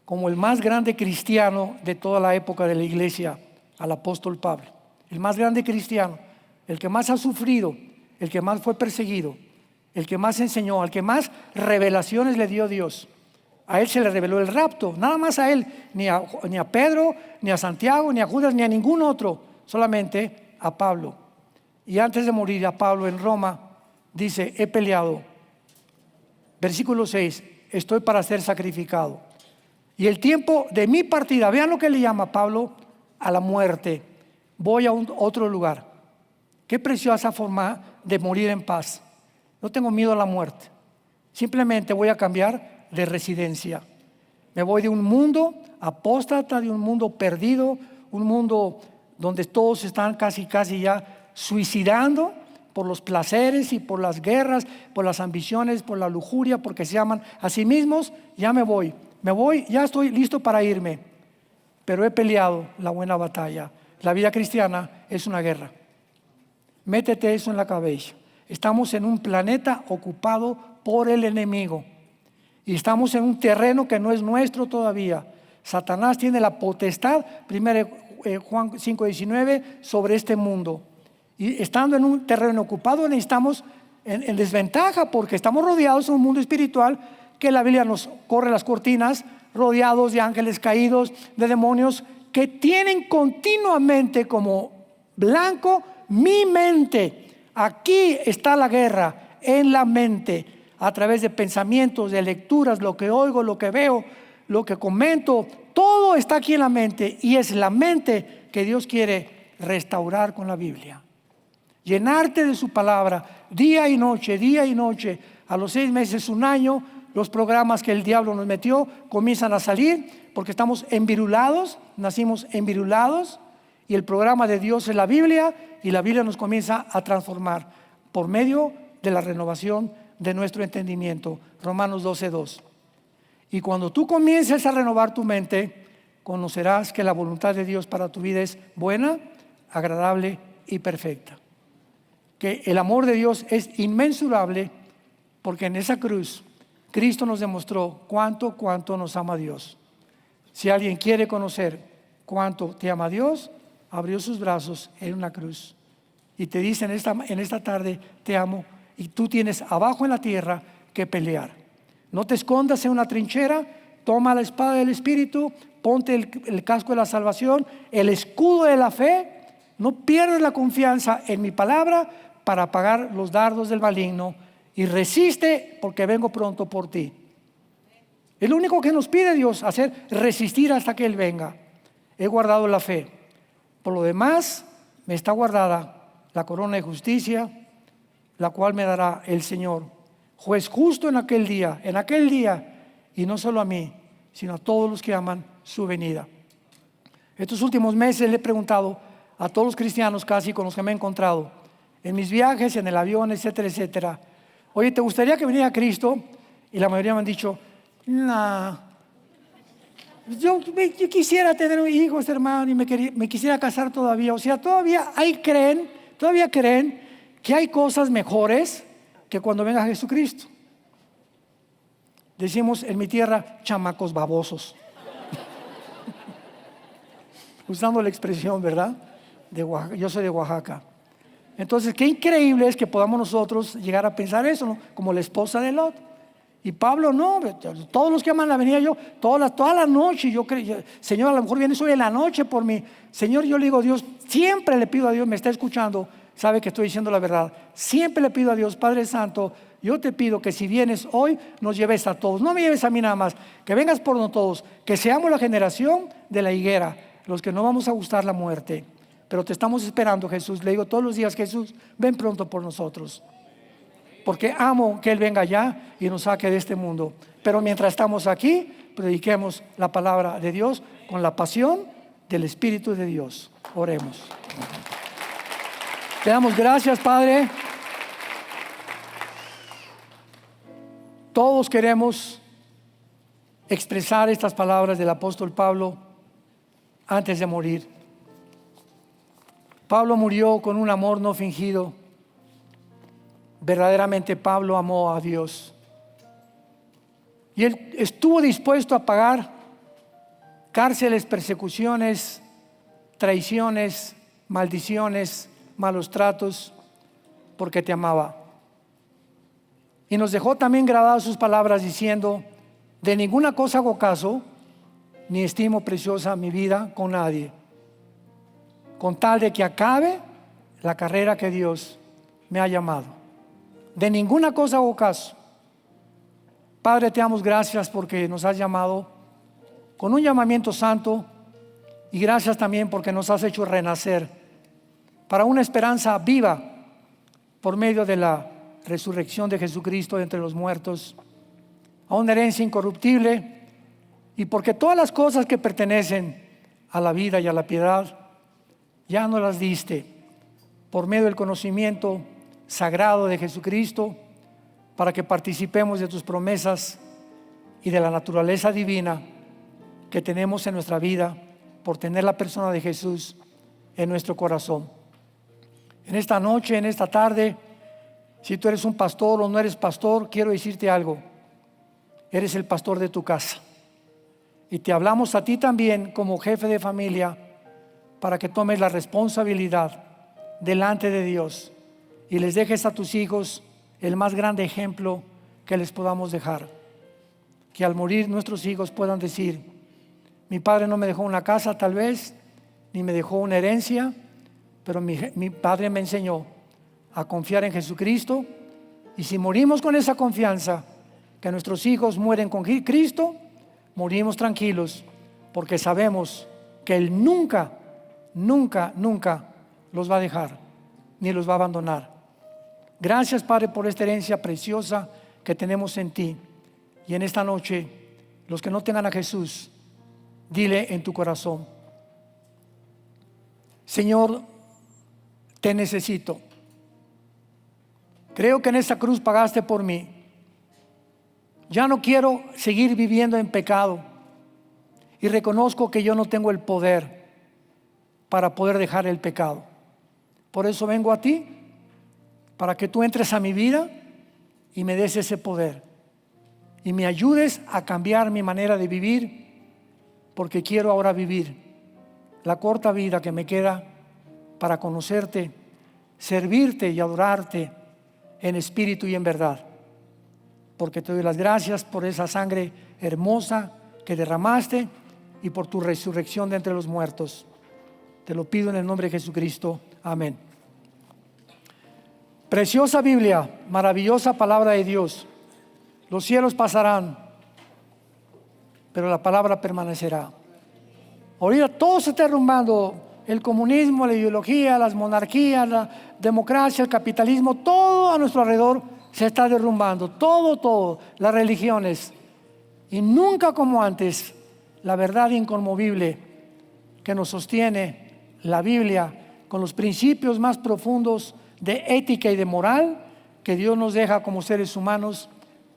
como el más grande cristiano de toda la época de la iglesia, al apóstol Pablo. El más grande cristiano, el que más ha sufrido, el que más fue perseguido, el que más enseñó, al que más revelaciones le dio Dios. A él se le reveló el rapto, nada más a él, ni a Pedro, ni a Santiago, ni a Judas, ni a ningún otro, solamente a Pablo. Y antes de morir, a Pablo en Roma dice: he peleado. Versículo 6, estoy para ser sacrificado. Y el tiempo de mi partida, vean lo que le llama Pablo a la muerte. Voy a otro lugar. Qué preciosa forma de morir en paz. No tengo miedo a la muerte. Simplemente voy a cambiar de residencia. Me voy de un mundo apóstata, de un mundo perdido, un mundo donde todos están casi ya suicidando por los placeres y por las guerras, por las ambiciones, por la lujuria, porque se aman a sí mismos. Ya me voy, ya estoy listo para irme, pero he peleado la buena batalla. La vida cristiana es una guerra. Métete eso en la cabeza. Estamos en un planeta ocupado por el enemigo y estamos en un terreno que no es nuestro todavía. Satanás tiene la potestad, 1 Juan 5:19, sobre este mundo. Y estando en un terreno ocupado, estamos en desventaja porque estamos rodeados de un mundo espiritual que la Biblia nos corre las cortinas, rodeados de ángeles caídos, de demonios que tienen continuamente como blanco mi mente. Aquí está la guerra, en la mente, a través de pensamientos, de lecturas, lo que oigo, lo que veo, lo que comento, todo está aquí en la mente, y es la mente que Dios quiere restaurar con la Biblia. Llenarte de su palabra día y noche, a los 6 meses, un año, los programas que el diablo nos metió comienzan a salir porque estamos envirulados, nacimos envirulados, y el programa de Dios es la Biblia, y la Biblia nos comienza a transformar por medio de la renovación de nuestro entendimiento. Romanos 12:2. Y cuando tú comiences a renovar tu mente, conocerás que la voluntad de Dios para tu vida es buena, agradable y perfecta. Que el amor de Dios es inmensurable, porque en esa cruz Cristo nos demostró cuánto nos ama Dios. Si alguien quiere conocer cuánto te ama Dios, abrió sus brazos en una cruz y te dice en esta tarde: te amo. Y tú tienes abajo en la tierra que pelear. No te escondas en una trinchera, toma la espada del Espíritu, ponte el casco de la salvación, el escudo de la fe. No pierdas la confianza en mi palabra para apagar los dardos del maligno, y resiste, porque vengo pronto por ti. Es lo único que nos pide Dios, hacer resistir hasta que Él venga. He guardado la fe. Por lo demás, me está guardada la corona de justicia, la cual me dará el Señor, juez justo en aquel día, y no solo a mí, sino a todos los que aman su venida. Estos últimos meses le he preguntado a todos los cristianos casi con los que me he encontrado, en mis viajes, en el avión, etcétera: oye, ¿te gustaría que viniera Cristo? Y la mayoría me han dicho: no, yo quisiera tener hijos, hermano, y me quisiera casar todavía. O sea, todavía creen que hay cosas mejores que cuando venga Jesucristo. Decimos en mi tierra: chamacos babosos. Usando la expresión, ¿verdad? Yo soy de Oaxaca. Entonces, qué increíble es que podamos nosotros llegar a pensar eso, ¿no? Como la esposa de Lot. Y Pablo no, todos los que aman la venida, yo, toda la noche, yo creo, Señor, a lo mejor vienes hoy en la noche por mí. Señor, yo le digo a Dios, siempre le pido a Dios, me está escuchando, sabe que estoy diciendo la verdad. Siempre le pido a Dios, Padre Santo, yo te pido que si vienes hoy, nos lleves a todos. No me lleves a mí nada más, que vengas por nosotros todos, que seamos la generación de la higuera, los que no vamos a gustar la muerte. Pero te estamos esperando, Jesús. Le digo todos los días, Jesús, ven pronto por nosotros. Porque amo que Él venga allá y nos saque de este mundo. Pero mientras estamos aquí, prediquemos la palabra de Dios con la pasión del Espíritu de Dios. Oremos. Te damos gracias, Padre. Todos queremos expresar estas palabras del apóstol Pablo antes de morir. Pablo murió con un amor no fingido. Verdaderamente Pablo amó a Dios. Y él estuvo dispuesto a pagar cárceles, persecuciones, traiciones, maldiciones, malos tratos, porque te amaba. Y nos dejó también grabadas sus palabras diciendo: de ninguna cosa hago caso, ni estimo preciosa mi vida con nadie, con tal de que acabe la carrera que Dios me ha llamado. De ninguna cosa hago caso. Padre, te damos gracias porque nos has llamado con un llamamiento santo, y gracias también porque nos has hecho renacer para una esperanza viva por medio de la resurrección de Jesucristo de entre los muertos, a una herencia incorruptible, y porque todas las cosas que pertenecen a la vida y a la piedad ya nos las diste por medio del conocimiento sagrado de Jesucristo, para que participemos de tus promesas y de la naturaleza divina que tenemos en nuestra vida por tener la persona de Jesús en nuestro corazón. En esta noche, en esta tarde, si tú eres un pastor o no eres pastor, quiero decirte algo: eres el pastor de tu casa, y te hablamos a ti también como jefe de familia para que tomes la responsabilidad delante de Dios y les dejes a tus hijos el más grande ejemplo que les podamos dejar. Que al morir nuestros hijos puedan decir: mi padre no me dejó una casa tal vez, ni me dejó una herencia, pero mi padre me enseñó a confiar en Jesucristo, y si morimos con esa confianza, que nuestros hijos mueren con Cristo, morimos tranquilos, porque sabemos que Él nunca, nunca, nunca los va a dejar, ni los va a abandonar. Gracias, Padre, por esta herencia preciosa que tenemos en ti. Y en esta noche, los que no tengan a Jesús, dile en tu corazón: Señor, te necesito. Creo que en esta cruz pagaste por mí. Ya no quiero seguir viviendo en pecado, y reconozco que yo no tengo el poder para poder dejar el pecado. Por eso vengo a ti, para que tú entres a mi vida y me des ese poder y me ayudes a cambiar mi manera de vivir, porque quiero ahora vivir la corta vida que me queda para conocerte, servirte y adorarte en espíritu y en verdad. Porque te doy las gracias por esa sangre hermosa que derramaste y por tu resurrección de entre los muertos. Te lo pido en el nombre de Jesucristo. Amén. Preciosa Biblia, maravillosa palabra de Dios. Los cielos pasarán, pero la palabra permanecerá. Ahorita todo se está derrumbando: el comunismo, la ideología, las monarquías, la democracia, el capitalismo, todo a nuestro alrededor se está derrumbando, todo, las religiones. Y nunca como antes, la verdad inconmovible que nos sostiene, la Biblia, con los principios más profundos de ética y de moral que Dios nos deja como seres humanos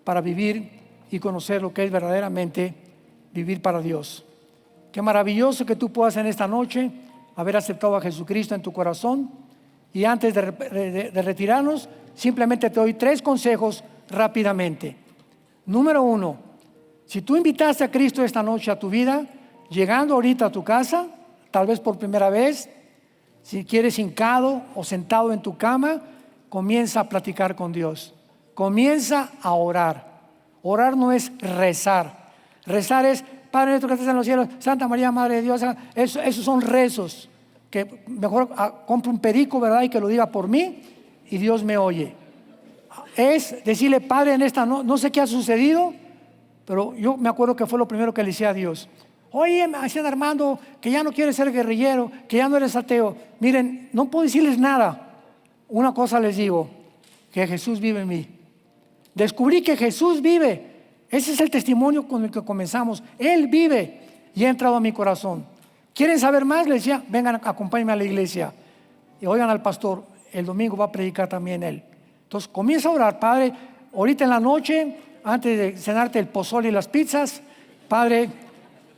para vivir y conocer lo que es verdaderamente vivir para Dios. Qué maravilloso que tú puedas en esta noche haber aceptado a Jesucristo en tu corazón. Y antes de retirarnos, simplemente te doy 3 consejos rápidamente. Número 1, si tú invitaste a Cristo esta noche a tu vida, llegando ahorita a tu casa, tal vez por primera vez, Si quieres hincado o sentado en tu cama, comienza a platicar con Dios. Comienza a orar. Orar no es rezar. Rezar es, Padre nuestro que estás en los cielos, Santa María, Madre de Dios. Esos son rezos. Que mejor compre un perico, ¿verdad? Y que lo diga por mí y Dios me oye. Es decirle, Padre, en esta no sé qué ha sucedido, pero yo me acuerdo que fue lo primero que le decía a Dios. Oye, me decían Armando, que ya no quieres ser guerrillero, que ya no eres ateo. Miren, no puedo decirles nada. Una cosa les digo, que Jesús vive en mí. Descubrí que Jesús vive. Ese es el testimonio con el que comenzamos. Él vive y ha entrado a mi corazón. ¿Quieren saber más? Les decía, vengan, acompáñenme a la iglesia y oigan al pastor. El domingo va a predicar también él. Entonces comienza a orar, Padre, ahorita en la noche, antes de cenarte el pozole y las pizzas, Padre,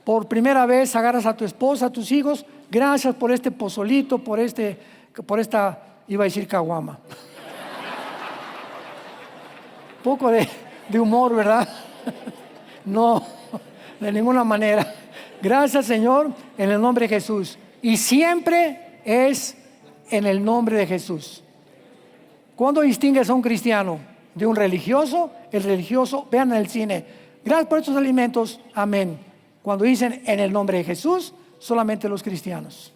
por primera vez agarras a tu esposa, a tus hijos, gracias por este pozolito, por esta, iba a decir caguama. Poco de humor, ¿verdad? No, de ninguna manera. Gracias, Señor, en el nombre de Jesús. Y siempre es en el nombre de Jesús. ¿Cuándo distingues a un cristiano de un religioso? El religioso, vean en el cine, gracias por estos alimentos, amén. Cuando dicen en el nombre de Jesús, solamente los cristianos.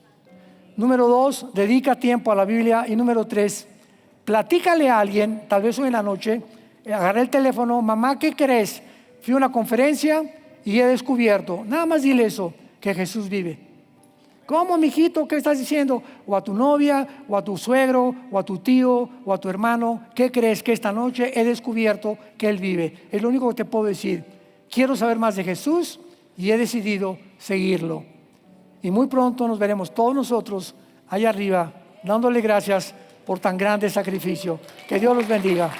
Número 2, dedica tiempo a la Biblia. Y número 3, platícale a alguien, tal vez hoy en la noche, agarré el teléfono, mamá, ¿qué crees? Fui a una conferencia y he descubierto, nada más dile eso, que Jesús vive. ¿Cómo, mijito? ¿Qué estás diciendo? O a tu novia, o a tu suegro, o a tu tío, o a tu hermano, ¿qué crees? Que esta noche he descubierto que Él vive. Es lo único que te puedo decir. Quiero saber más de Jesús y he decidido seguirlo. Y muy pronto nos veremos todos nosotros allá arriba, dándole gracias por tan grande sacrificio. Que Dios los bendiga.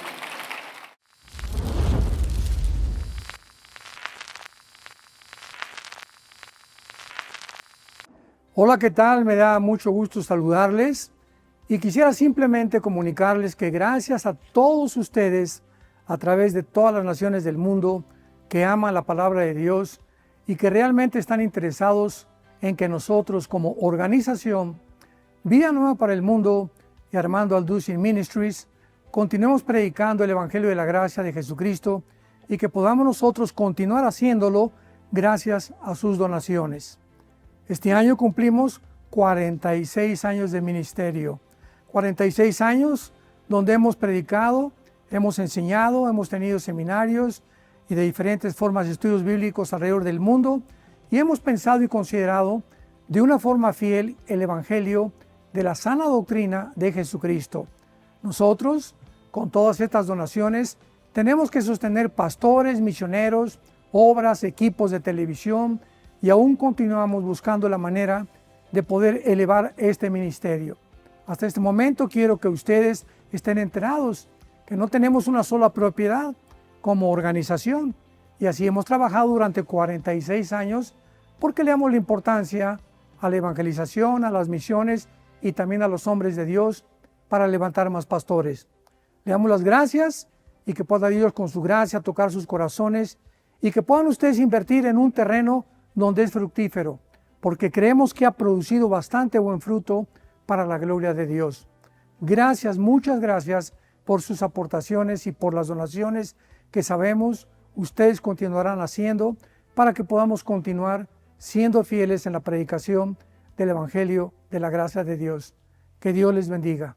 Hola, ¿qué tal? Me da mucho gusto saludarles y quisiera simplemente comunicarles que gracias a todos ustedes a través de todas las naciones del mundo que aman la palabra de Dios y que realmente están interesados en que nosotros como organización Vida Nueva para el Mundo y Armando Alducin Ministries continuemos predicando el Evangelio de la Gracia de Jesucristo y que podamos nosotros continuar haciéndolo gracias a sus donaciones. Este año cumplimos 46 años de ministerio, 46 años donde hemos predicado, hemos enseñado, hemos tenido seminarios y de diferentes formas de estudios bíblicos alrededor del mundo y hemos pensado y considerado de una forma fiel el Evangelio de la sana doctrina de Jesucristo. Nosotros, con todas estas donaciones, tenemos que sostener pastores, misioneros, obras, equipos de televisión, y aún continuamos buscando la manera de poder elevar este ministerio. Hasta este momento quiero que ustedes estén enterados que no tenemos una sola propiedad como organización y así hemos trabajado durante 46 años porque le damos la importancia a la evangelización, a las misiones y también a los hombres de Dios para levantar más pastores. Le damos las gracias y que pueda Dios con su gracia tocar sus corazones y que puedan ustedes invertir en un terreno donde es fructífero, porque creemos que ha producido bastante buen fruto para la gloria de Dios. Gracias, muchas gracias por sus aportaciones y por las donaciones que sabemos ustedes continuarán haciendo para que podamos continuar siendo fieles en la predicación del Evangelio de la gracia de Dios. Que Dios les bendiga.